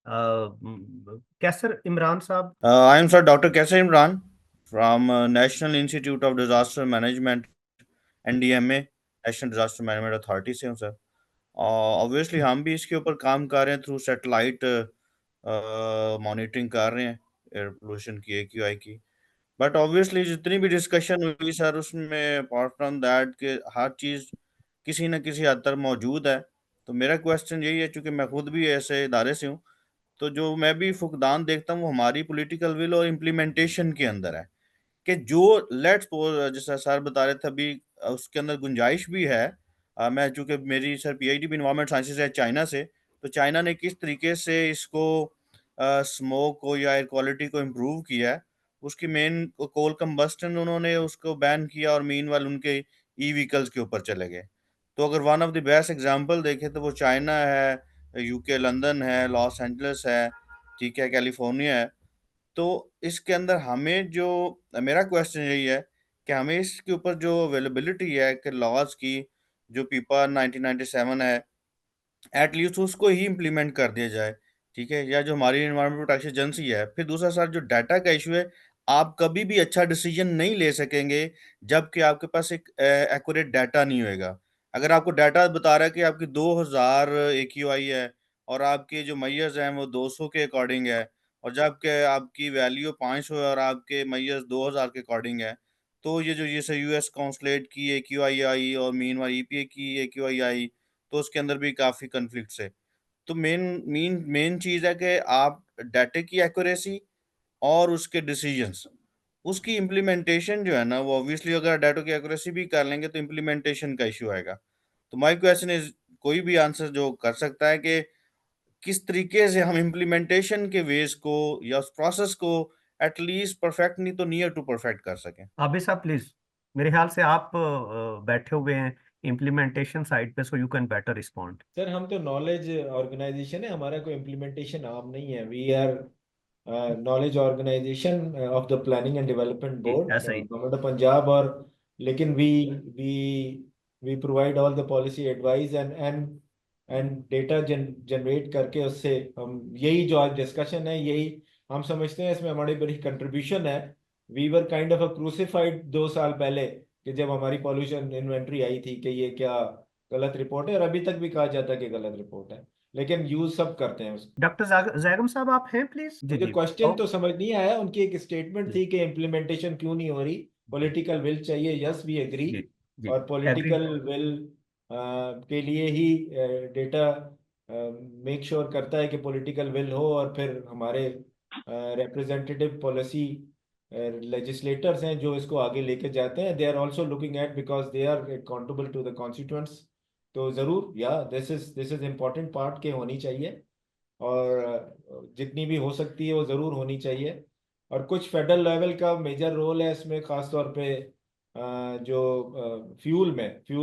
कैसर इमरान साहब। I am Sir Dr. Kaser Imran from National Institute of Disaster Management, NDMA, national disaster management authority से हूँ सर। ऑब्वियसली हम भी इसके ऊपर काम कर रहे हैं, थ्रू सैटेलाइट मॉनिटरिंग कर रहे हैं एयर पोल्यूशन की, AQI की। बट ऑब्वियसली जितनी भी डिस्कशन हुई सर, उसमें अपार्ट फ्रॉम दैट के हर चीज़ किसी न किसी हद तक मौजूद है। तो मेरा क्वेश्चन यही है, चूँकि मैं खुद भी ऐसे इदारे से हूँ, तो जो मैं भी फुकदान देखता हूँ वो हमारी पॉलिटिकल विल और इम्प्लीमेंटेशन के अंदर है। कि जो लेट्स सपोज जैसा सर बता रहे थे अभी, उसके अंदर गुंजाइश भी है। मैं चूंकि मेरी सर PhD भी इन्वायरमेंट साइंसेज है चाइना से, तो चाइना ने किस तरीके से इसको स्मोक को या एयर क्वालिटी को इम्प्रूव किया है, उसकी मेन कोल कंबस्टन उन्होंने उसको बैन किया और मीनवाइल उनके ई व्हीकल्स के ऊपर चले गए। तो अगर one of the best example देखें तो वो चाइना है, UK लंदन है, लॉस एंजलिस है, ठीक है, कैलिफोर्निया है। तो इसके अंदर हमें जो, मेरा क्वेश्चन यही है कि हमें इसके ऊपर जो अवेलेबिलिटी है कि लॉज की, जो पीपा 1997 है, एटलीस्ट उसको ही इम्प्लीमेंट कर दिया जाए, ठीक है, या जो हमारी इन्वायरमेंट प्रोटेक्शन एजेंसी है। फिर दूसरा सर जो डाटा का इशू है, आप कभी भी अच्छा डिसीजन नहीं ले सकेंगे जबकि आपके पास एक एक्यूरेट डाटा नहीं होएगा। अगर आपको डाटा बता रहा है कि आपकी 2000 AQI है और आपके जो मैयर्स हैं वो 200 के अकॉर्डिंग है, और जबकि आपकी वैल्यू 500 है और आपके मैयर्स 2000 के अकॉर्डिंग है, तो ये जो जैसे US कॉन्सुलेट की AQI आई और मीनवाइल EPA की AQI आई, तो उसके अंदर भी काफ़ी कन्फ्लिक्ट्स है। तो मेन चीज़ है कि आप डाटा की एक्यूरेसी और उसके डिसीजंस, उसकी इम्प्लीमेंटेशन जो है ना, वो ऑब्वियसली अगर डाटा की एक्यूरेसी भी कर लेंगे तो इम्प्लीमेंटेशन का इशू आएगा। तो माय क्वेश्चन इज, कोई भी आंसर जो कर सकता है कि किस तरीके से हम इम्प्लीमेंटेशन के वेज को या उस प्रोसेस को एटलीस्ट परफेक्ट नहीं तो नियर टू परफेक्ट कर सकें। आबिद साहब प्लीज। मेरे ख्याल से आप बैठे हुए हैं इम्प्लीमेंटेशन साइड पे, so you can better respond. Sir हम तो नॉलेज ऑर्गेनाइजेशन है, हमारा कोई इम्प्लीमेंटेशन आर्म नहीं है। We are knowledge organisation of the planning and development board, ऐसा ही। Government of Punjab. और लेकिन we we provide all the policy advice and data generate करके उससे हम, यही जो आज डिस्कशन है, यही हम समझते हैं इसमें हमारी बड़ी कंट्रीब्यूशन है। We were kind of a crucified 2 साल पहले, कि जब हमारी पॉल्यूशन इन्वेंट्री आई थी कि ये क्या गलत रिपोर्ट है, और अभी तक भी कहा जाता है कि गलत रिपोर्ट है, लेकिन यूज सब करते हैं उसको। डॉक्टर जैगम साहब आप हैं प्लीज? जी मुझे जी। क्वेश्चन तो समझ नहीं आया, उनकी एक स्टेटमेंट जी थी कि इम्प्लीमेंटेशन क्यों नहीं हो रही, पॉलिटिकल विल चाहिए। Yes we agree. जी जी। और एग्री। पॉलिटिकल विल के लिए ही डेटा मेक श्योर करता है कि पॉलिटिकल विल हो, और फिर हमारे रिप्रेजेंटेटिव पॉलिसी लेजिस्लेटर्स हैं जो इसको आगे लेके जाते हैं, they are also looking at, because they are accountable to the constituents. तो ज़रूर, या दिस इज इम्पोर्टेंट पार्ट के होनी चाहिए, और जितनी भी हो सकती है वो ज़रूर होनी चाहिए। और कुछ फेडरल लेवल का मेजर रोल है इसमें, ख़ास तौर पे जो फ्यूल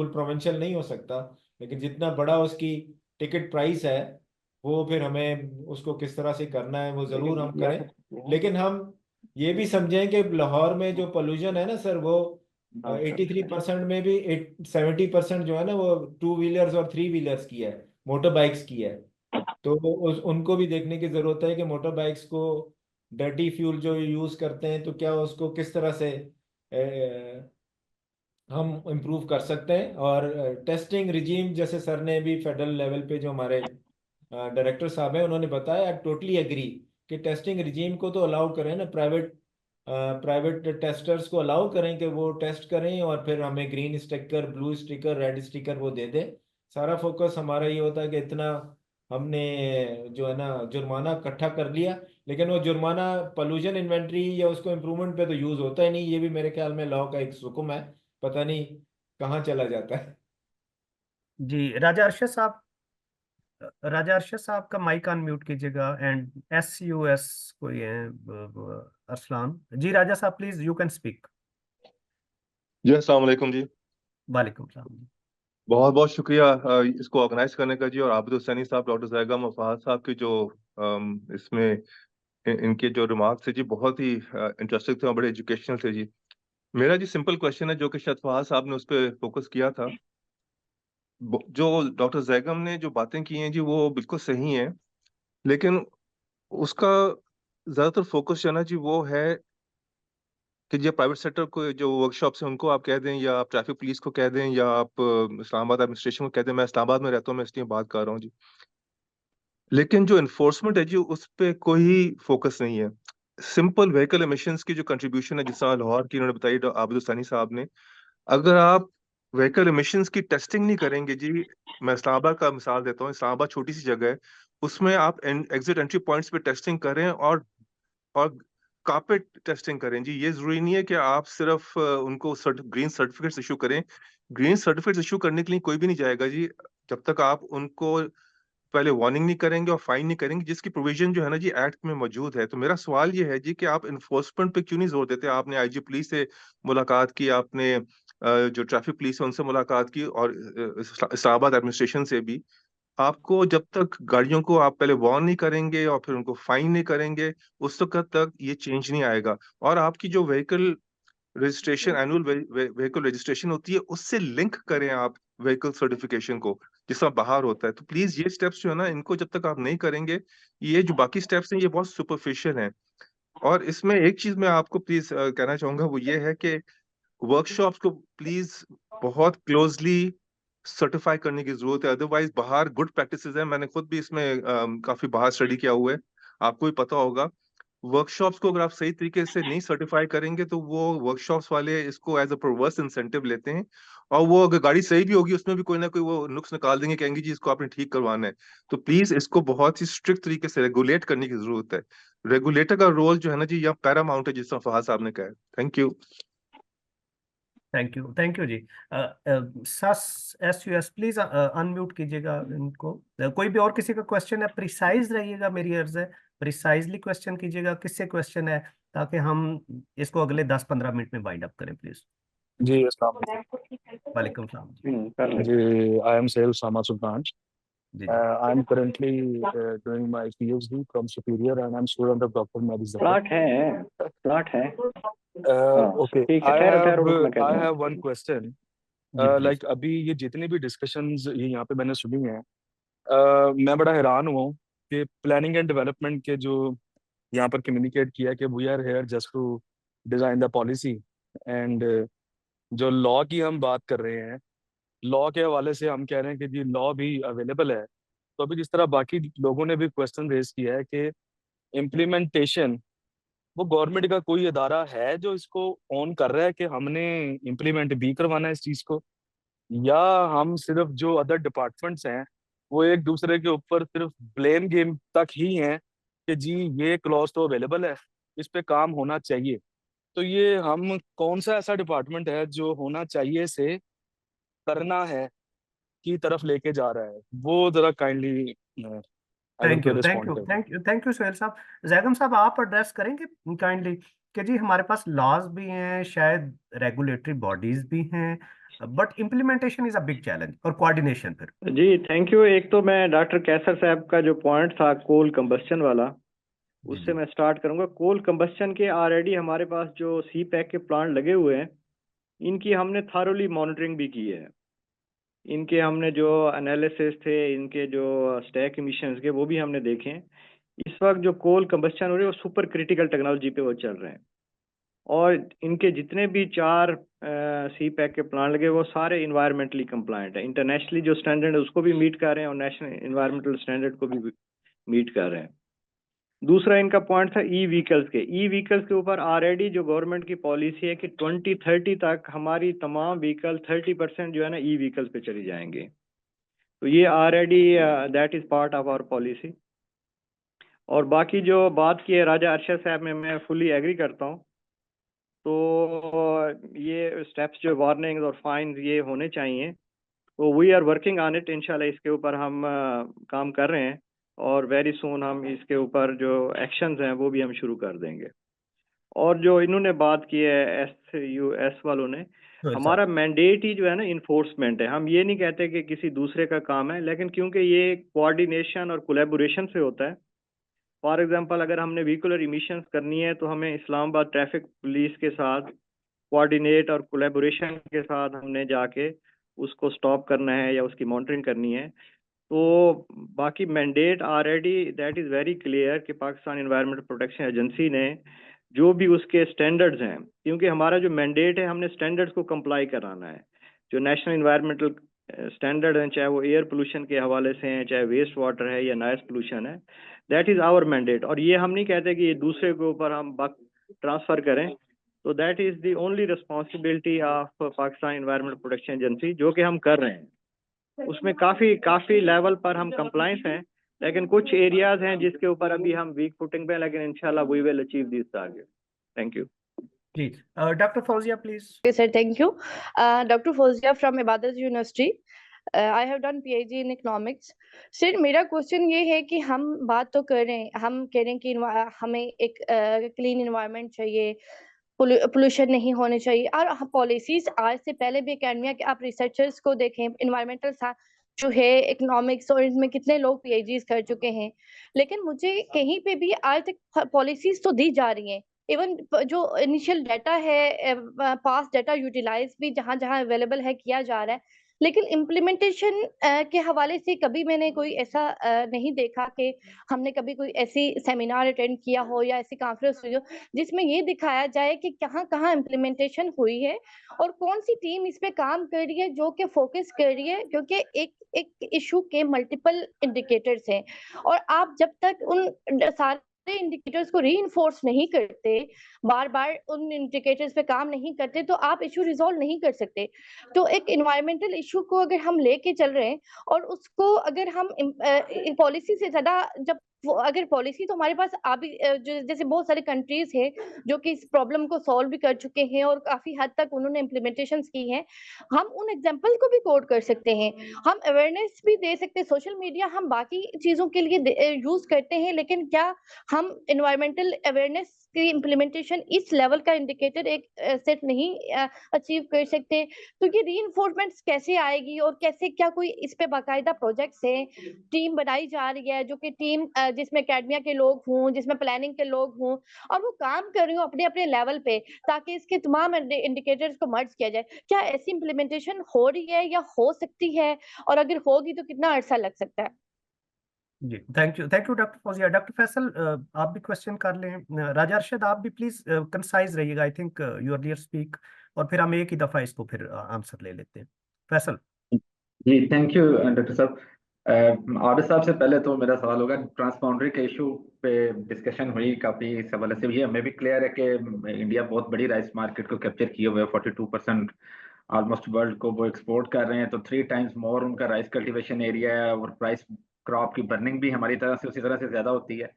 प्रोवेंशन नहीं हो सकता, लेकिन जितना बड़ा उसकी टिकट प्राइस है, वो फिर हमें उसको किस तरह से करना है वो ज़रूर हम करें। लेकिन हम ये भी समझें कि लाहौर में जो पोल्यूशन है ना सर, वो 83% में भी 70% जो है ना, वो 2 व्हीलर्स और 3 व्हीलर्स की है, मोटर बाइक्स की है। तो उनको भी देखने की जरूरत है कि मोटर बाइक्स को डर्टी फ्यूल जो यूज करते हैं, तो क्या उसको किस तरह से हम इम्प्रूव कर सकते हैं। और टेस्टिंग रिजीम, जैसे सर ने भी फेडरल लेवल पे जो हमारे डायरेक्टर साहब हैं उन्होंने बताया, आई टोटली एग्री कि टेस्टिंग रिजीम को तो अलाउ करें ना, प्राइवेट टेस्टर्स को अलाउ करें कि वो टेस्ट करें, और फिर हमें green sticker, blue sticker, red sticker वो दे दें। सारा फोकस हमारा ये होता है कि इतना हमने जो है ना जुर्माना इकट्ठा कर लिया, लेकिन वो जुर्माना पोल्यूशन इन्वेंट्री या उसको इम्प्रूवमेंट पे तो यूज होता ही नहीं। ये भी मेरे ख्याल में लॉ का एक हुक्म है, पता नहीं कहाँ चला जाता है। जी राजा अरशद साहब, राजा अरशद साहब का माइक अनम्यूट कीजिएगा। एंड SUS कोई है, अरसलान जी। राजा साहब प्लीज यू कैन स्पीक। जी अस्सलाम वालेकुम जी। वालेकुम सलाम जी। बहुत बहुत शुक्रिया इसको ऑर्गेनाइज करने का जी। और आबिद हुसैनी साहब, डॉक्टर जैगम और फहाद साहब की जो इसमें इनके जो रिमार्क्स थे जी, बहुत ही इंटरेस्टिंग थे और बड़े एजुकेशनल थे जी। मेरा जी सिंपल क्वेश्चन है, जो कि शायद फहाद साहब ने उस पर फोकस किया था। जो डॉक्टर जैगम ने जो बातें की हैं जी, वो बिल्कुल सही हैं, लेकिन उसका ज्यादातर फोकस जो है ना जी, वो है कि जो प्राइवेट सेक्टर को जो वर्कशॉप्स हैं उनको आप कह दें, या आप ट्रैफिक पुलिस को कह दें, या आप इस्लामाबाद एडमिनिस्ट्रेशन को कह दें। मैं इस्लामाबाद में रहता हूँ, मैं इसलिए बात कर रहा हूँ जी। लेकिन जो इन्फोर्समेंट है जी, उस पे कोई फोकस नहीं है। सिंपल व्हीकल एमिशंस की जो कंट्रीब्यूशन है, जिस तरह लाहौर की उन्होंने बताई आबिद हुसैनी साहब ने, अगर आप व्हीकल एमिशंस की टेस्टिंग नहीं करेंगे जी। मैं इस्लामाबाद का मिसाल देता हूँ। इस्लामाबाद छोटी सी जगह है, उसमें आप एग्जिट एंट्री पॉइंट्स पे टेस्टिंग करें और कारपेट टेस्टिंग करें जी। ये जरूरी नहीं है कि आप सिर्फ उनको ग्रीन सर्टिफिकेट्स इशू करें। ग्रीन सर्टिफिकेट्स इशू करने के लिए कोई भी नहीं जाएगा जी, जब तक आप उनको पहले वार्निंग नहीं करेंगे और फाइन नहीं करेंगे, जिसकी प्रोविजन जो है ना जी एक्ट में मौजूद है। तो मेरा सवाल ये है जी कि आप इन्फोर्समेंट पे क्यों नहीं जोर देते। आपने IG पुलिस से मुलाकात की, आपने जो ट्रैफिक पुलिस है उनसे मुलाकात की, और इस्लामाबाद एडमिनिस्ट्रेशन से भी। आपको जब तक गाड़ियों को आप पहले वार्न नहीं करेंगे और फिर उनको फाइन नहीं करेंगे, उस वक्त तक ये चेंज नहीं आएगा। और आपकी जो vehicle registration, annual vehicle registration होती है, उससे लिंक करें आप व्हीकल सर्टिफिकेशन को, जिसका बाहर होता है। तो प्लीज ये स्टेप्स जो है ना, इनको जब तक आप नहीं करेंगे, ये जो बाकी स्टेप्स हैं ये बहुत सुपरफिशियल हैं। और इसमें एक चीज मैं आपको प्लीज कहना चाहूंगा, वो ये है कि वर्कशॉप्स को प्लीज बहुत क्लोजली सर्टिफाई करने की जरूरत है। अदरवाइज बाहर गुड प्रैक्टिसेस है, मैंने खुद भी इसमें काफी बाहर स्टडी किया हुआ है, आपको भी पता होगा। वर्कशॉप्स को अगर आप सही तरीके से नहीं सर्टिफाई करेंगे, तो वो वर्कशॉप्स वाले इसको एज अ परवर्स इंसेंटिव लेते हैं, और वो अगर गाड़ी सही भी होगी उसमें भी कोई ना कोई वो नुक्स निकाल देंगे, कहेंगे जी इसको आपने ठीक करवाना है। तो प्लीज इसको बहुत ही स्ट्रिक्ट तरीके से रेगुलेट करने की जरूरत है। रेगुलेटर का रोल जो है ना जी, यहाँ पैरामाउंट है, जिस तरह फहाद साहब ने कहा है। Thank you. थैंक यू जी। SUS प्लीज अनम्यूट कीजिएगा इनको। कोई भी और किसी का क्वेश्चन है, प्रिसाइज रहिएगा, मेरी अर्ज है, प्रिसाइजली क्वेश्चन कीजिएगा। किससे क्वेश्चन है, ताकि हम इसको अगले 10-15 मिनट में वाइंड अप करें प्लीज। जी अस्सलाम वालेकुम। वालेकुम सलाम जी। जी आई एम सैयद उसामा सुल्तान. जी जी I am currently doing my PhD from Superior and I'm student of Dr. Mary Zafar. Plot है Okay, ठीक है, ठहरो रुक मैं कहता I हूँ। have one question. जी प्लीज। Like अभी ये जितनी भी डिस्कशंस ये यहाँ पे मैंने सुनी है, मैं बड़ा हैरान हुआ हूँ कि प्लानिंग एंड डेवलपमेंट के जो यहाँ पर कम्युनिकेट किया कि we are here just to design the policy, and जो लॉ की हम बात कर रहे हैं, लॉ के हवाले से हम कह रहे हैं कि जी लॉ भी अवेलेबल है। तो अभी जिस तरह बाकी लोगों ने भी क्वेश्चन रेज किया है कि इम्प्लीमेंटेशन, वो गवर्नमेंट का कोई इदारा है जो इसको ऑन कर रहा है कि हमने इम्प्लीमेंट भी करवाना है इस चीज़ को, या हम सिर्फ जो अदर डिपार्टमेंट्स हैं वो एक दूसरे के ऊपर सिर्फ ब्लेम गेम तक ही हैं कि जी ये क्लॉज तो अवेलेबल है, इस पे काम होना चाहिए। तो ये हम कौन सा ऐसा डिपार्टमेंट है जो होना चाहिए से करना है की तरफ लेके जा रहा है, वो जरा काइंडली अगर थैंक कोई यू थैंक रिस्पॉन्ड यू कर। Thank you thank you Sohail साहब। जैगम साहब आप एड्रेस करेंगे काइंडली कि जी हमारे पास लॉज भी हैं, शायद रेगुलेटरी बॉडीज भी हैं, but implementation is a big challenge, और कोऑर्डिनेशन फिर। जी थैंक यू। एक तो मैं डॉक्टर कैसर साहब का जो पॉइंट था कोल कंबस्शन वाला, जी उससे जी मैं स्टार्ट करूंगा। कोल कंबस्शन के ऑलरेडी हमारे पास जो CPAC के प्लांट लगे हुए हैं, इनकी हमने थारोली मॉनिटरिंग भी की है। इनके हमने जो एनालिसिस थे, इनके जो स्टैक इमिशंस के, वो भी हमने देखे हैं। इस वक्त जो कोल कंबस्शन हो रही है वो सुपर क्रिटिकल टेक्नोलॉजी पे वो चल रहे हैं, और इनके जितने भी 4 CPAC के प्लान लगे वो सारे इन्वायरमेंटली कंप्लायंट है। इंटरनेशनली जो स्टैंडर्ड है उसको भी मीट कर रहे हैं और नेशनल इन्वायरमेंटल स्टैंडर्ड को भी मीट कर रहे हैं। दूसरा इनका पॉइंट था ई-व्हीकल्स के। ई-व्हीकल्स के ऊपर ऑलरेडी जो गवर्नमेंट की पॉलिसी है कि 2030 तक हमारी तमाम व्हीकल 30% जो है ना ई-व्हीकल्स पे चली जाएंगे। तो ये already that is part of our policy. और बाकी जो बात की है राजा अरशद साहब में, मैं फुली एग्री करता हूँ। तो ये स्टेप्स जो वार्निंग्स और फाइन ये होने चाहिए। तो we are working on it, इंशाल्लाह इसके ऊपर हम काम कर रहे हैं और वेरी सून हम इसके ऊपर जो एक्शंस हैं वो भी हम शुरू कर देंगे। और जो इन्होंने बात की है SUS वालों ने, हमारा मैंडेट ही जो है ना इन्फोर्समेंट है। हम ये नहीं कहते कि किसी दूसरे का काम है, लेकिन क्योंकि ये कोऑर्डिनेशन और कोलैबोरेशन से होता है। फॉर एग्जांपल अगर हमने व्हीकुलर इमिशंस करनी है तो हमें इस्लामाबाद ट्रैफिक पुलिस के साथ कोऑर्डिनेट और कोलैबोरेशन के साथ हमने जाके उसको स्टॉप करना है या उसकी मॉनिटरिंग करनी है। तो बाकी mandate already that is very clear कि पाकिस्तान एनवायरनमेंटल प्रोटेक्शन एजेंसी ने जो भी उसके स्टैंडर्ड्स हैं, क्योंकि हमारा जो मैंडेट है हमने स्टैंडर्ड्स को कंप्लाई कराना है। जो नेशनल एनवायरनमेंटल स्टैंडर्ड हैं, चाहे वो एयर पोल्यूशन के हवाले से हैं, चाहे वेस्ट वाटर है या नॉइस पोल्यूशन है, दैट इज़ आवर मैंडेट। और ये हम नहीं कहते कि ये दूसरे के ऊपर हम बक ट्रांसफ़र करें। तो that is the only responsibility of Pakistan environmental protection agency, जो कि हम कर रहे हैं। उसमें काफ़ी लेवल पर हम कंप्लाइंस हैं, लेकिन कुछ एरियाज हैं जिसके ऊपर अभी हम वीक फुटिंग पे हैं, लेकिन इंशाल्लाह we will achieve this target. Thank you जी। Doctor Fauzia please. Sir thank you. Doctor Fauzia from Ibadat university, I have done PhD in economics. Sir मेरा क्वेश्चन ये है कि हम बात तो कर रहे हैं, हम कह रहे हैं कि हमें एक क्लीन इन्वायरमेंट चाहिए, पोल्यूशन नहीं होने चाहिए, और पॉलिसीज आज से पहले भी एकेडमिया के आप रिसर्चर्स को देखें, इन्वायरमेंटल जो है इकोनॉमिक्स और इसमें कितने लोग PhDs कर चुके हैं, लेकिन मुझे कहीं पे भी आज तक पॉलिसीज तो दी जा रही हैं। इवन जो इनिशियल डाटा है, पास डाटा यूटिलाइज भी जहाँ जहाँ अवेलेबल है किया जा रहा है, लेकिन इम्प्लीमेंटेशन के हवाले से कभी मैंने कोई ऐसा नहीं देखा कि हमने कभी कोई ऐसी सेमिनार अटेंड किया हो या ऐसी कॉन्फ्रेंस हुई हो जिसमें ये दिखाया जाए कि कहाँ कहाँ इम्प्लीमेंटेशन हुई है और कौन सी टीम इस पे काम कर रही है जो कि फोकस कर रही है, क्योंकि एक इशू के मल्टीपल इंडिकेटर्स हैं और आप जब तक उन सारे इंडिकेटर्स को रीइंफोर्स नहीं करते, बार बार उन इंडिकेटर्स पे काम नहीं करते, तो आप इशू रिजॉल्व नहीं कर सकते। तो एक इन्वायरमेंटल इशू को अगर हम लेके चल रहे हैं और उसको अगर हम पॉलिसी से ज्यादा, जब अगर पॉलिसी तो हमारे पास अभी जैसे बहुत सारे कंट्रीज हैं जो कि इस प्रॉब्लम को सॉल्व भी कर चुके हैं और काफी हद तक उन्होंने इम्प्लीमेंटेशन की हैं, हम उन एग्जाम्पल को भी कोट कर सकते हैं, हम अवेयरनेस भी दे सकते हैं। सोशल मीडिया हम बाकी चीजों के लिए यूज करते हैं, लेकिन क्या हम इन्वायरमेंटल अवेयरनेस की इम्प्लीमेंटेशन इस लेवल का इंडिकेटर एक सेट नहीं अचीव कर सकते? तो ये रीइंफोर्समेंट कैसे आएगी और कैसे, क्या कोई इस पे बाकायदा प्रोजेक्ट्स है, टीम बनाई जा रही है जो कि टीम जिसमें एकेडमिया के लोग हों, जिसमें प्लानिंग के लोग हों और वो काम कर रही हो अपने अपने लेवल पे, ताकि इसके तमाम इंडिकेटर्स को मर्ज किया जाए? क्या ऐसी इम्प्लीमेंटेशन हो रही है या हो सकती है, और अगर होगी तो कितना अरसा लग सकता है? जी thank you doctor Fauzia. Doctor Faisal आप भी क्वेश्चन कर लें। राजा अरशद आप भी प्लीज कंसाइज रहिएगा, I think you earlier speak, और फिर हम एक ही दफा इसको फिर आंसर ले लेते हैं। फैसल। जी थैंक यू डॉक्टर साहब। आबिद साहब से पहले तो मेरा सवाल होगा, ट्रांसबाउंडरी के इशू पे डिस्कशन हुई, काफ़ी इस हवाले से भी हमें भी क्लियर है कि इंडिया बहुत बड़ी राइस मार्केट को कैप्चर किए हुए 42% ऑलमोस्ट वर्ल्ड को वो एक्सपोर्ट कर रहे हैं, तो 3 टाइम्स मोर उनका राइस कल्टीवेशन एरिया है और प्राइस क्रॉप की बर्निंग भी हमारी तरह से उसी तरह से ज़्यादा होती है,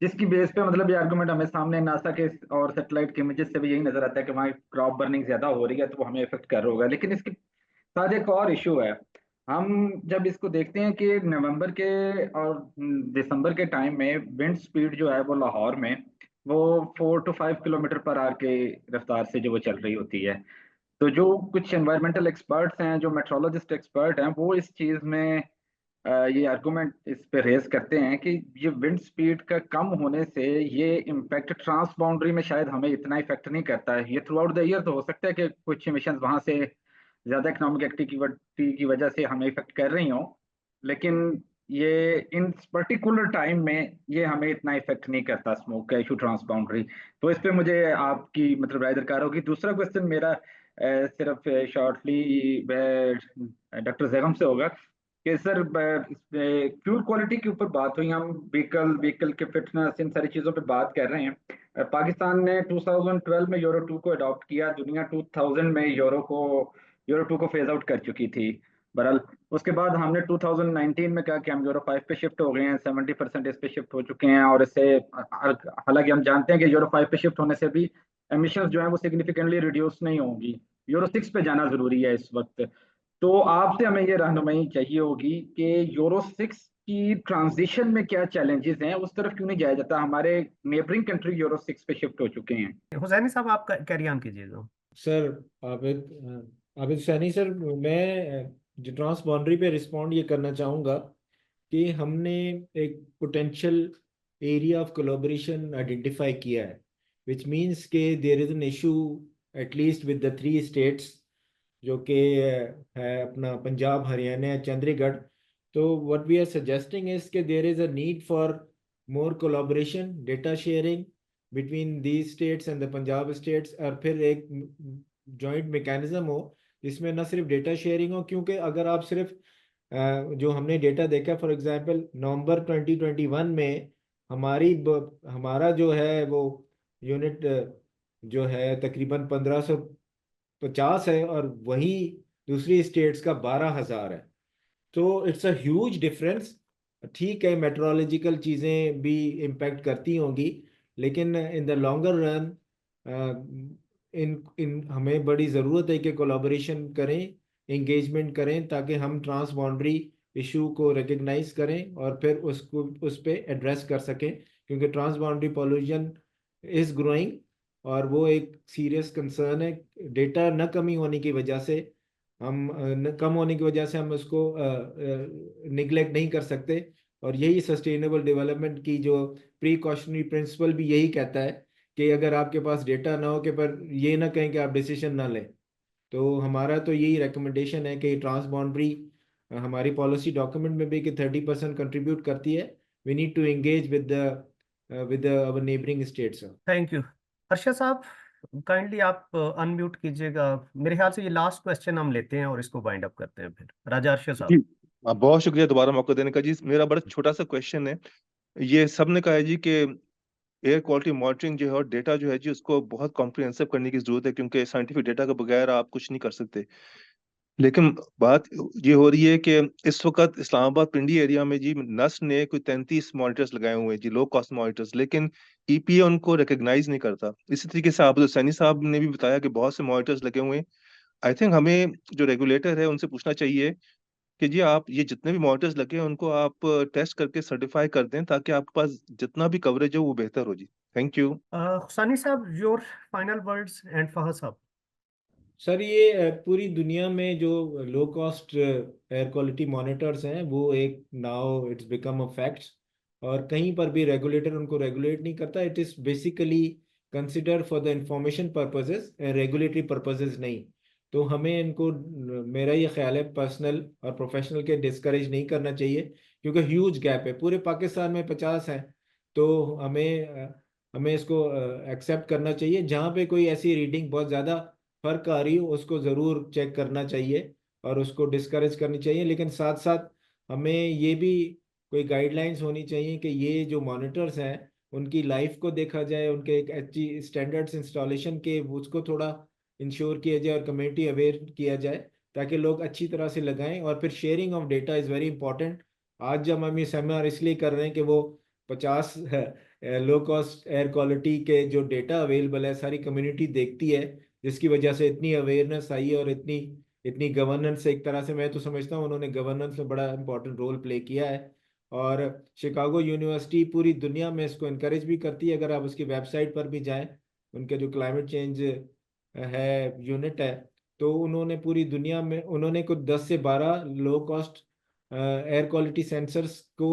जिसकी बेस पे मतलब ये आर्गूमेंट हमें सामने नासा के और सेटेलाइट के इमेजेस से भी यही नजर आता है कि वहाँ क्रॉप बर्निंग ज़्यादा हो रही है, तो वो हमें इफेक्ट कर रहा होगा। लेकिन इसके साथ एक और इशू है, हम जब इसको देखते हैं कि नवंबर के और दिसंबर के टाइम में विंड स्पीड जो है वो लाहौर में वो 4 to 5 किलोमीटर पर आवर के रफ्तार से जो वो चल रही होती है, तो जो कुछ एनवायरमेंटल एक्सपर्ट्स हैं, जो मेट्रोलॉजिस्ट एक्सपर्ट हैं, वो इस चीज़ में ये आर्गूमेंट इस पे रेज करते हैं कि ये विंड स्पीड का कम होने से ये इम्पैक्ट ट्रांस बाउंड्री में शायद हमें इतना इफेक्ट नहीं करता है। ये थ्रू आउट द ईयर तो हो सकता है कि कुछ इमिशन वहां से ज्यादा इकोनॉमिक एक्टिविटी की वजह से हमें इफेक्ट कर रही हो, लेकिन ये इन पर्टिकुलर टाइम में ये हमें इतना इफेक्ट नहीं करता स्मोक का इशू ट्रांस बाउंड्री। तो इस पे मुझे आपकी मतलब राय दरकार होगी। दूसरा क्वेश्चन मेरा सिर्फ शॉर्टली डॉक्टर जैगम से होगा कि सर फ्यूल क्वालिटी के ऊपर बात हुई, हम व्हीकल के फिटनेस इन सारी चीज़ों पे बात कर रहे हैं। पाकिस्तान ने 2012 में यूरो 2 को अडॉप्ट किया, दुनिया 2000 में यूरो 2 को फेज आउट कर चुकी थी। बहरहाल उसके बाद हमने 2019 में कहा कि हम यूरो 5 पे शिफ्ट हो गए हैं, 70% इस पे शिफ्ट हो चुके हैं, और इससे हालांकि हम जानते हैं कि यूरो 5 पे शिफ्ट होने से भी एमिशंस जो है वो सिग्निफिकेंटली रिड्यूस नहीं होंगी, यूरो 6 पे जाना जरूरी है इस वक्त। तो आपसे हमें ये रहनुमाई चाहिए होगी कि यूरो 6 की ट्रांजिशन में क्या चैलेंजेस हैं, उस तरफ क्यों नहीं जाया जाता? हमारे नेबरिंग कंट्री यूरो 6 पे शिफ्ट हो चुके हैं। हुसैनी साहब आप कैरी ऑन कीजिएगा। सर आबिद सैनी सर, मैं जो ट्रांस बाउंड्री पे रिस्पॉन्ड ये करना चाहूँगा कि हमने एक potential area of collaboration identify किया है, विच मीन्स के there is an issue at least with the 3 states, जो कि है अपना पंजाब, हरियाणा, चंडीगढ़। तो what we are suggesting is कि there is a need for more collaboration, data sharing between these states and the Punjab states, और फिर एक जॉइंट मैकेनिज्म हो जिसमें न सिर्फ डेटा शेयरिंग हो, क्योंकि अगर आप सिर्फ जो हमने डेटा देखा, फॉर एग्जांपल नवंबर 2021 में हमारा जो है वो यूनिट जो है तकरीबन 1550 है, और वही दूसरी स्टेट्स का 12,000 है। तो इट्स अ ह्यूज डिफरेंस। ठीक है, मेट्रोलॉजिकल चीज़ें भी इम्पेक्ट करती होंगी, लेकिन in the longer run in in हमें बड़ी ज़रूरत है कि कोलैबोरेशन करें, एंगेजमेंट करें, ताकि हम ट्रांस बाउंड्री इशू को रिकग्नाइज करें और फिर उसको उस पर एड्रेस कर सकें, क्योंकि transboundary pollution is growing और वो एक सीरियस कंसर्न है। डेटा न कमी होने की वजह से कम होने की वजह से हम उसको निगलेक्ट नहीं कर सकते, और यही सस्टेनेबल डेवलपमेंट की जो प्रीकॉशनरी प्रिंसिपल भी यही कहता है कि अगर आपके पास डेटा ना हो के पर ये ना कहें कि आप डिसीजन ना लें। तो हमारा तो यही रिकमेंडेशन है कि ट्रांस बाउंड्री हमारी पॉलिसी डॉक्यूमेंट में भी कि 30% कंट्रीब्यूट करती है। We need to engage with our neighbouring states. Thank you. Harsha साहब, काइंडली आप अनम्यूट कीजिएगा। मेरे ख्याल से ये लास्ट क्वेश्चन हम लेते हैं और इसको वाइंड अप करते हैं फिर। राजा हर्षा साहब। जी बहुत शुक्रिया दोबारा मौका देने का जी। मेरा बड़ा छोटा सा क्वेश्चन है। ये सबने कहा है जी कि एयर क्वालिटी मॉनिटरिंग जो है और डेटा जो है जी उसको बहुत कॉम्प्रिहेंसिव करने की जरूरत है, क्योंकि साइंटिफिक डेटा के बगैर आप कुछ नहीं कर सकते। लेकिन बात ये हो रही है कि इस वक्त इस्लामाबाद पिंडी एरिया में जी नस्ट ने कोई 33 मॉनिटर्स लगाए हुए हैं जी, लो कॉस्ट मॉनिटर्स, लेकिन ईपीए उनको रिकग्नाइज नहीं करता। इसी तरीके से आबिद हुसैनी साहब ने भी बताया कि बहुत से मॉनिटर्स लगे हुए हैं। आई थिंक हमें जो रेगुलेटर है उनसे पूछना चाहिए कि जी आप ये जितने भी मॉनिटर्स लगे हैं उनको आप टेस्ट करके सर्टिफाई कर दें, ताकि आपके पास जितना भी कवरेज हो वो बेहतर हो जी। Thank you. हुसैनी साहब, your final words, and Fahad साहब। सर, ये पूरी दुनिया में जो low cost air quality monitors हैं वो एक now it's become a fact, और कहीं पर भी रेगुलेटर उनको रेगुलेट नहीं करता। It is basically consider for the information purposes, regulatory purposes नहीं। तो हमें इनको, मेरा ये ख्याल है पर्सनल और प्रोफेशनल के, डिस्करेज नहीं करना चाहिए, क्योंकि ह्यूज गैप है। पूरे पाकिस्तान में 50 हैं, तो हमें इसको एक्सेप्ट करना चाहिए। जहाँ पे कोई ऐसी रीडिंग बहुत ज़्यादा फर्क आ रही हो उसको ज़रूर चेक करना चाहिए और उसको डिस्करेज करनी चाहिए, लेकिन साथ साथ हमें ये भी कोई गाइडलाइंस होनी चाहिए कि ये जो मॉनिटर्स हैं उनकी लाइफ को देखा जाए, उनके एक अच्छी स्टैंडर्ड्स इंस्टॉलेशन के उसको थोड़ा इंश्योर किया जाए और कम्युनिटी अवेयर किया जाए, ताकि लोग अच्छी तरह से लगाएं। और फिर sharing of data is very important. आज जब हम ये सेमिनार इसलिए कर रहे हैं कि वो 50 लो कॉस्ट एयर क्वालिटी के जो डेटा अवेलेबल है सारी कम्युनिटी देखती है, जिसकी वजह से इतनी अवेयरनेस आई है, और इतनी इतनी गवर्नेंस, एक तरह से मैं तो समझता हूँ उन्होंने गवर्नेंस में बड़ा इंपॉर्टेंट रोल प्ले किया है। और शिकागो यूनिवर्सिटी पूरी दुनिया में इसको इनकरेज भी करती है। अगर आप उसकी वेबसाइट पर भी जाएं, उनके जो क्लाइमेट चेंज है यूनिट है, तो उन्होंने पूरी दुनिया में उन्होंने कुछ 10 से 12 लो कॉस्ट एयर क्वालिटी सेंसर्स को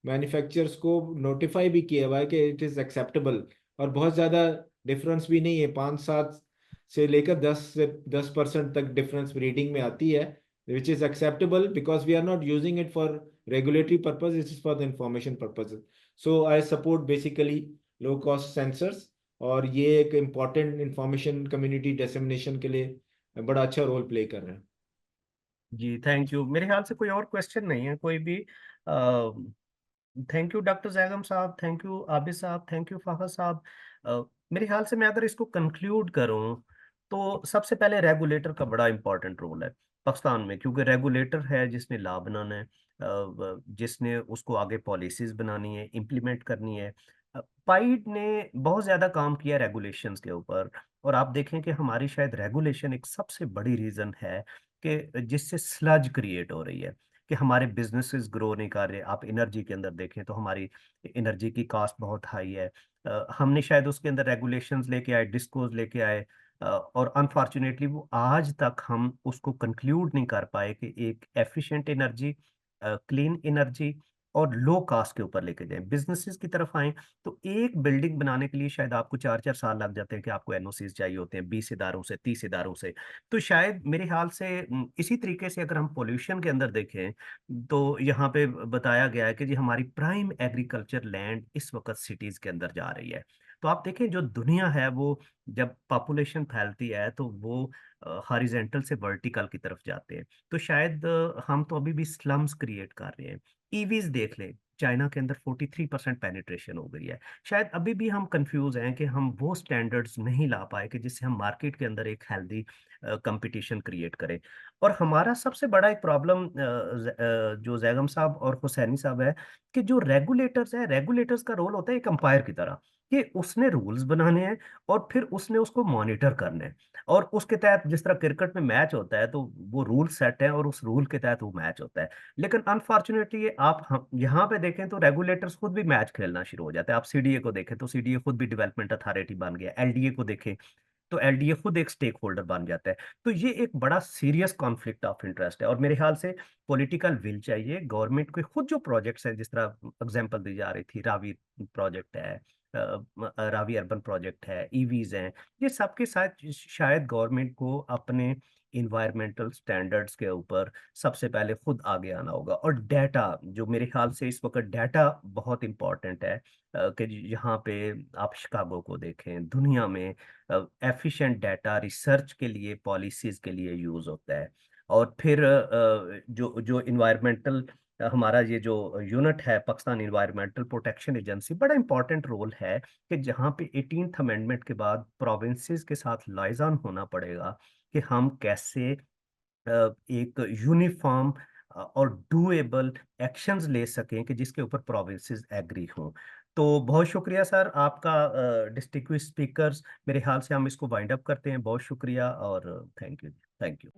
मैन्युफैक्चरर्स को नोटिफाई भी किया हुआ है कि इट इज़ एक्सेप्टेबल। और बहुत ज़्यादा डिफरेंस भी नहीं है, 5-7 से लेकर 10% तक डिफरेंस रीडिंग में आती है, which is acceptable because we are not using it for regulatory purpose, it is for the information purpose. So I support basically low cost sensors, और ये एक इम्पॉर्टेंट इंफॉर्मेशन कम्युनिटी डिसेमिनेशन के लिए बड़ा अच्छा रोल प्ले कर रहे हैं। जी थैंक यू। मेरे ख्याल से कोई और क्वेश्चन नहीं है कोई भी। थैंक यू डॉक्टर जैगम साहब, थैंक यू आबिद साहब, थैंक यू फाहद साहब। मेरे ख्याल से मैं अगर इसको कंक्लूड करूं तो सबसे पहले रेगुलेटर का बड़ा इंपॉर्टेंट रोल है पाकिस्तान में, क्योंकि रेगुलेटर है जिसने लॉ बनाना है, जिसने उसको आगे पॉलिसीज बनानी है, इम्प्लीमेंट करनी है। पाइड ने बहुत ज़्यादा काम किया रेगुलेशंस के ऊपर, और आप देखें कि हमारी शायद रेगुलेशन एक सबसे बड़ी रीज़न है जिससे स्लज क्रिएट हो रही है कि हमारे बिजनेसेस ग्रो नहीं कर रहे। आप एनर्जी के अंदर देखें तो हमारी एनर्जी की कॉस्ट बहुत हाई है। हमने शायद उसके अंदर रेगुलेशंस लेके आए, डिस्कोज लेके आए, और अनफॉर्चुनेटली वो आज तक हम उसको कंक्लूड नहीं कर पाए कि एक एफिशिएंट एनर्जी, क्लीन एनर्जी और लो कास्ट के ऊपर लेके जाएं। बिजनेसेस की तरफ आए तो एक बिल्डिंग बनाने के लिए शायद आपको 4-4 साल लग जाते हैं कि आपको एनओसीज चाहिए होते हैं 20 इदारों से, 30 इदारों से। तो शायद मेरे ख्याल से इसी तरीके से अगर हम पोल्यूशन के अंदर देखें तो यहाँ पे बताया गया है कि जी हमारी प्राइम एग्रीकल्चर लैंड इस वक्त सिटीज के अंदर जा रही है। तो आप देखें जो दुनिया है वो जब पॉपुलेशन फैलती है तो वो हॉरिजेंटल से वर्टिकल की तरफ जाते हैं। तो शायद हम तो अभी भी स्लम्स क्रिएट कर रहे हैं। ईवीज देख लें, चाइना के अंदर 43% पेनिट्रेशन हो गई है। शायद अभी भी हम कंफ्यूज हैं कि हम वो स्टैंडर्ड्स नहीं ला पाए कि जिससे हम मार्केट के अंदर एक हेल्दी कंपटीशन क्रिएट करें। और हमारा सबसे बड़ा एक प्रॉब्लम जो जैगम साहब और हुसैनी साहब है कि जो रेगुलेटर्स है, रेगुलेटर्स का रोल होता है एक अंपायर की तरह कि उसने रूल्स बनाने हैं और फिर उसने उसको मॉनिटर करना है। और उसके तहत जिस तरह क्रिकेट में मैच होता है तो वो रूल सेट है और उस रूल के तहत वो मैच होता है। लेकिन अनफॉर्चुनेटली आप हम यहाँ पे देखें तो रेगुलेटर्स खुद भी मैच खेलना शुरू हो जाते हैं। आप सीडीए को देखें तो सीडीए खुद भी डेवलपमेंट अथॉरिटी बन गया, एलडीए को देखें तो एलडीए खुद एक स्टेक होल्डर बन जाता है। तो ये एक बड़ा सीरियस कॉन्फ्लिक्ट ऑफ इंटरेस्ट है और मेरे ख्याल से पॉलिटिकल विल चाहिए। गवर्नमेंट के खुद जो प्रोजेक्ट्स हैं, जिस तरह एग्जांपल दी जा रही थी, रावी प्रोजेक्ट है, रावी अर्बन प्रोजेक्ट है, ईवीज हैं, ये सबके साथ शायद गवर्नमेंट को अपने इन्वायरमेंटल स्टैंडर्ड्स के ऊपर सबसे पहले खुद आगे आना होगा। और डाटा, जो मेरे ख्याल से इस वक्त डाटा बहुत इंपॉर्टेंट है कि यहाँ पे आप शिकागो को देखें, दुनिया में एफिशिएंट डाटा रिसर्च के लिए, पॉलिसीज के लिए यूज होता है। और फिर जो जो इन्वायरमेंटल हमारा ये जो यूनिट है पाकिस्तान इन्वायरमेंटल प्रोटेक्शन एजेंसी, बड़ा इंपॉर्टेंट रोल है कि जहाँ पे 18th अमेंडमेंट के बाद प्रोविंसेस के साथ लाइजॉन होना पड़ेगा कि हम कैसे एक यूनिफॉर्म और डूएबल एक्शंस ले सकें कि जिसके ऊपर प्रोविंसेस एग्री हों। तो बहुत शुक्रिया सर आपका, डिस्ट्रिक्ट स्पीकर्स। मेरे ख्याल से हम इसको वाइंड अप करते हैं। बहुत शुक्रिया और थैंक यू, थैंक यू।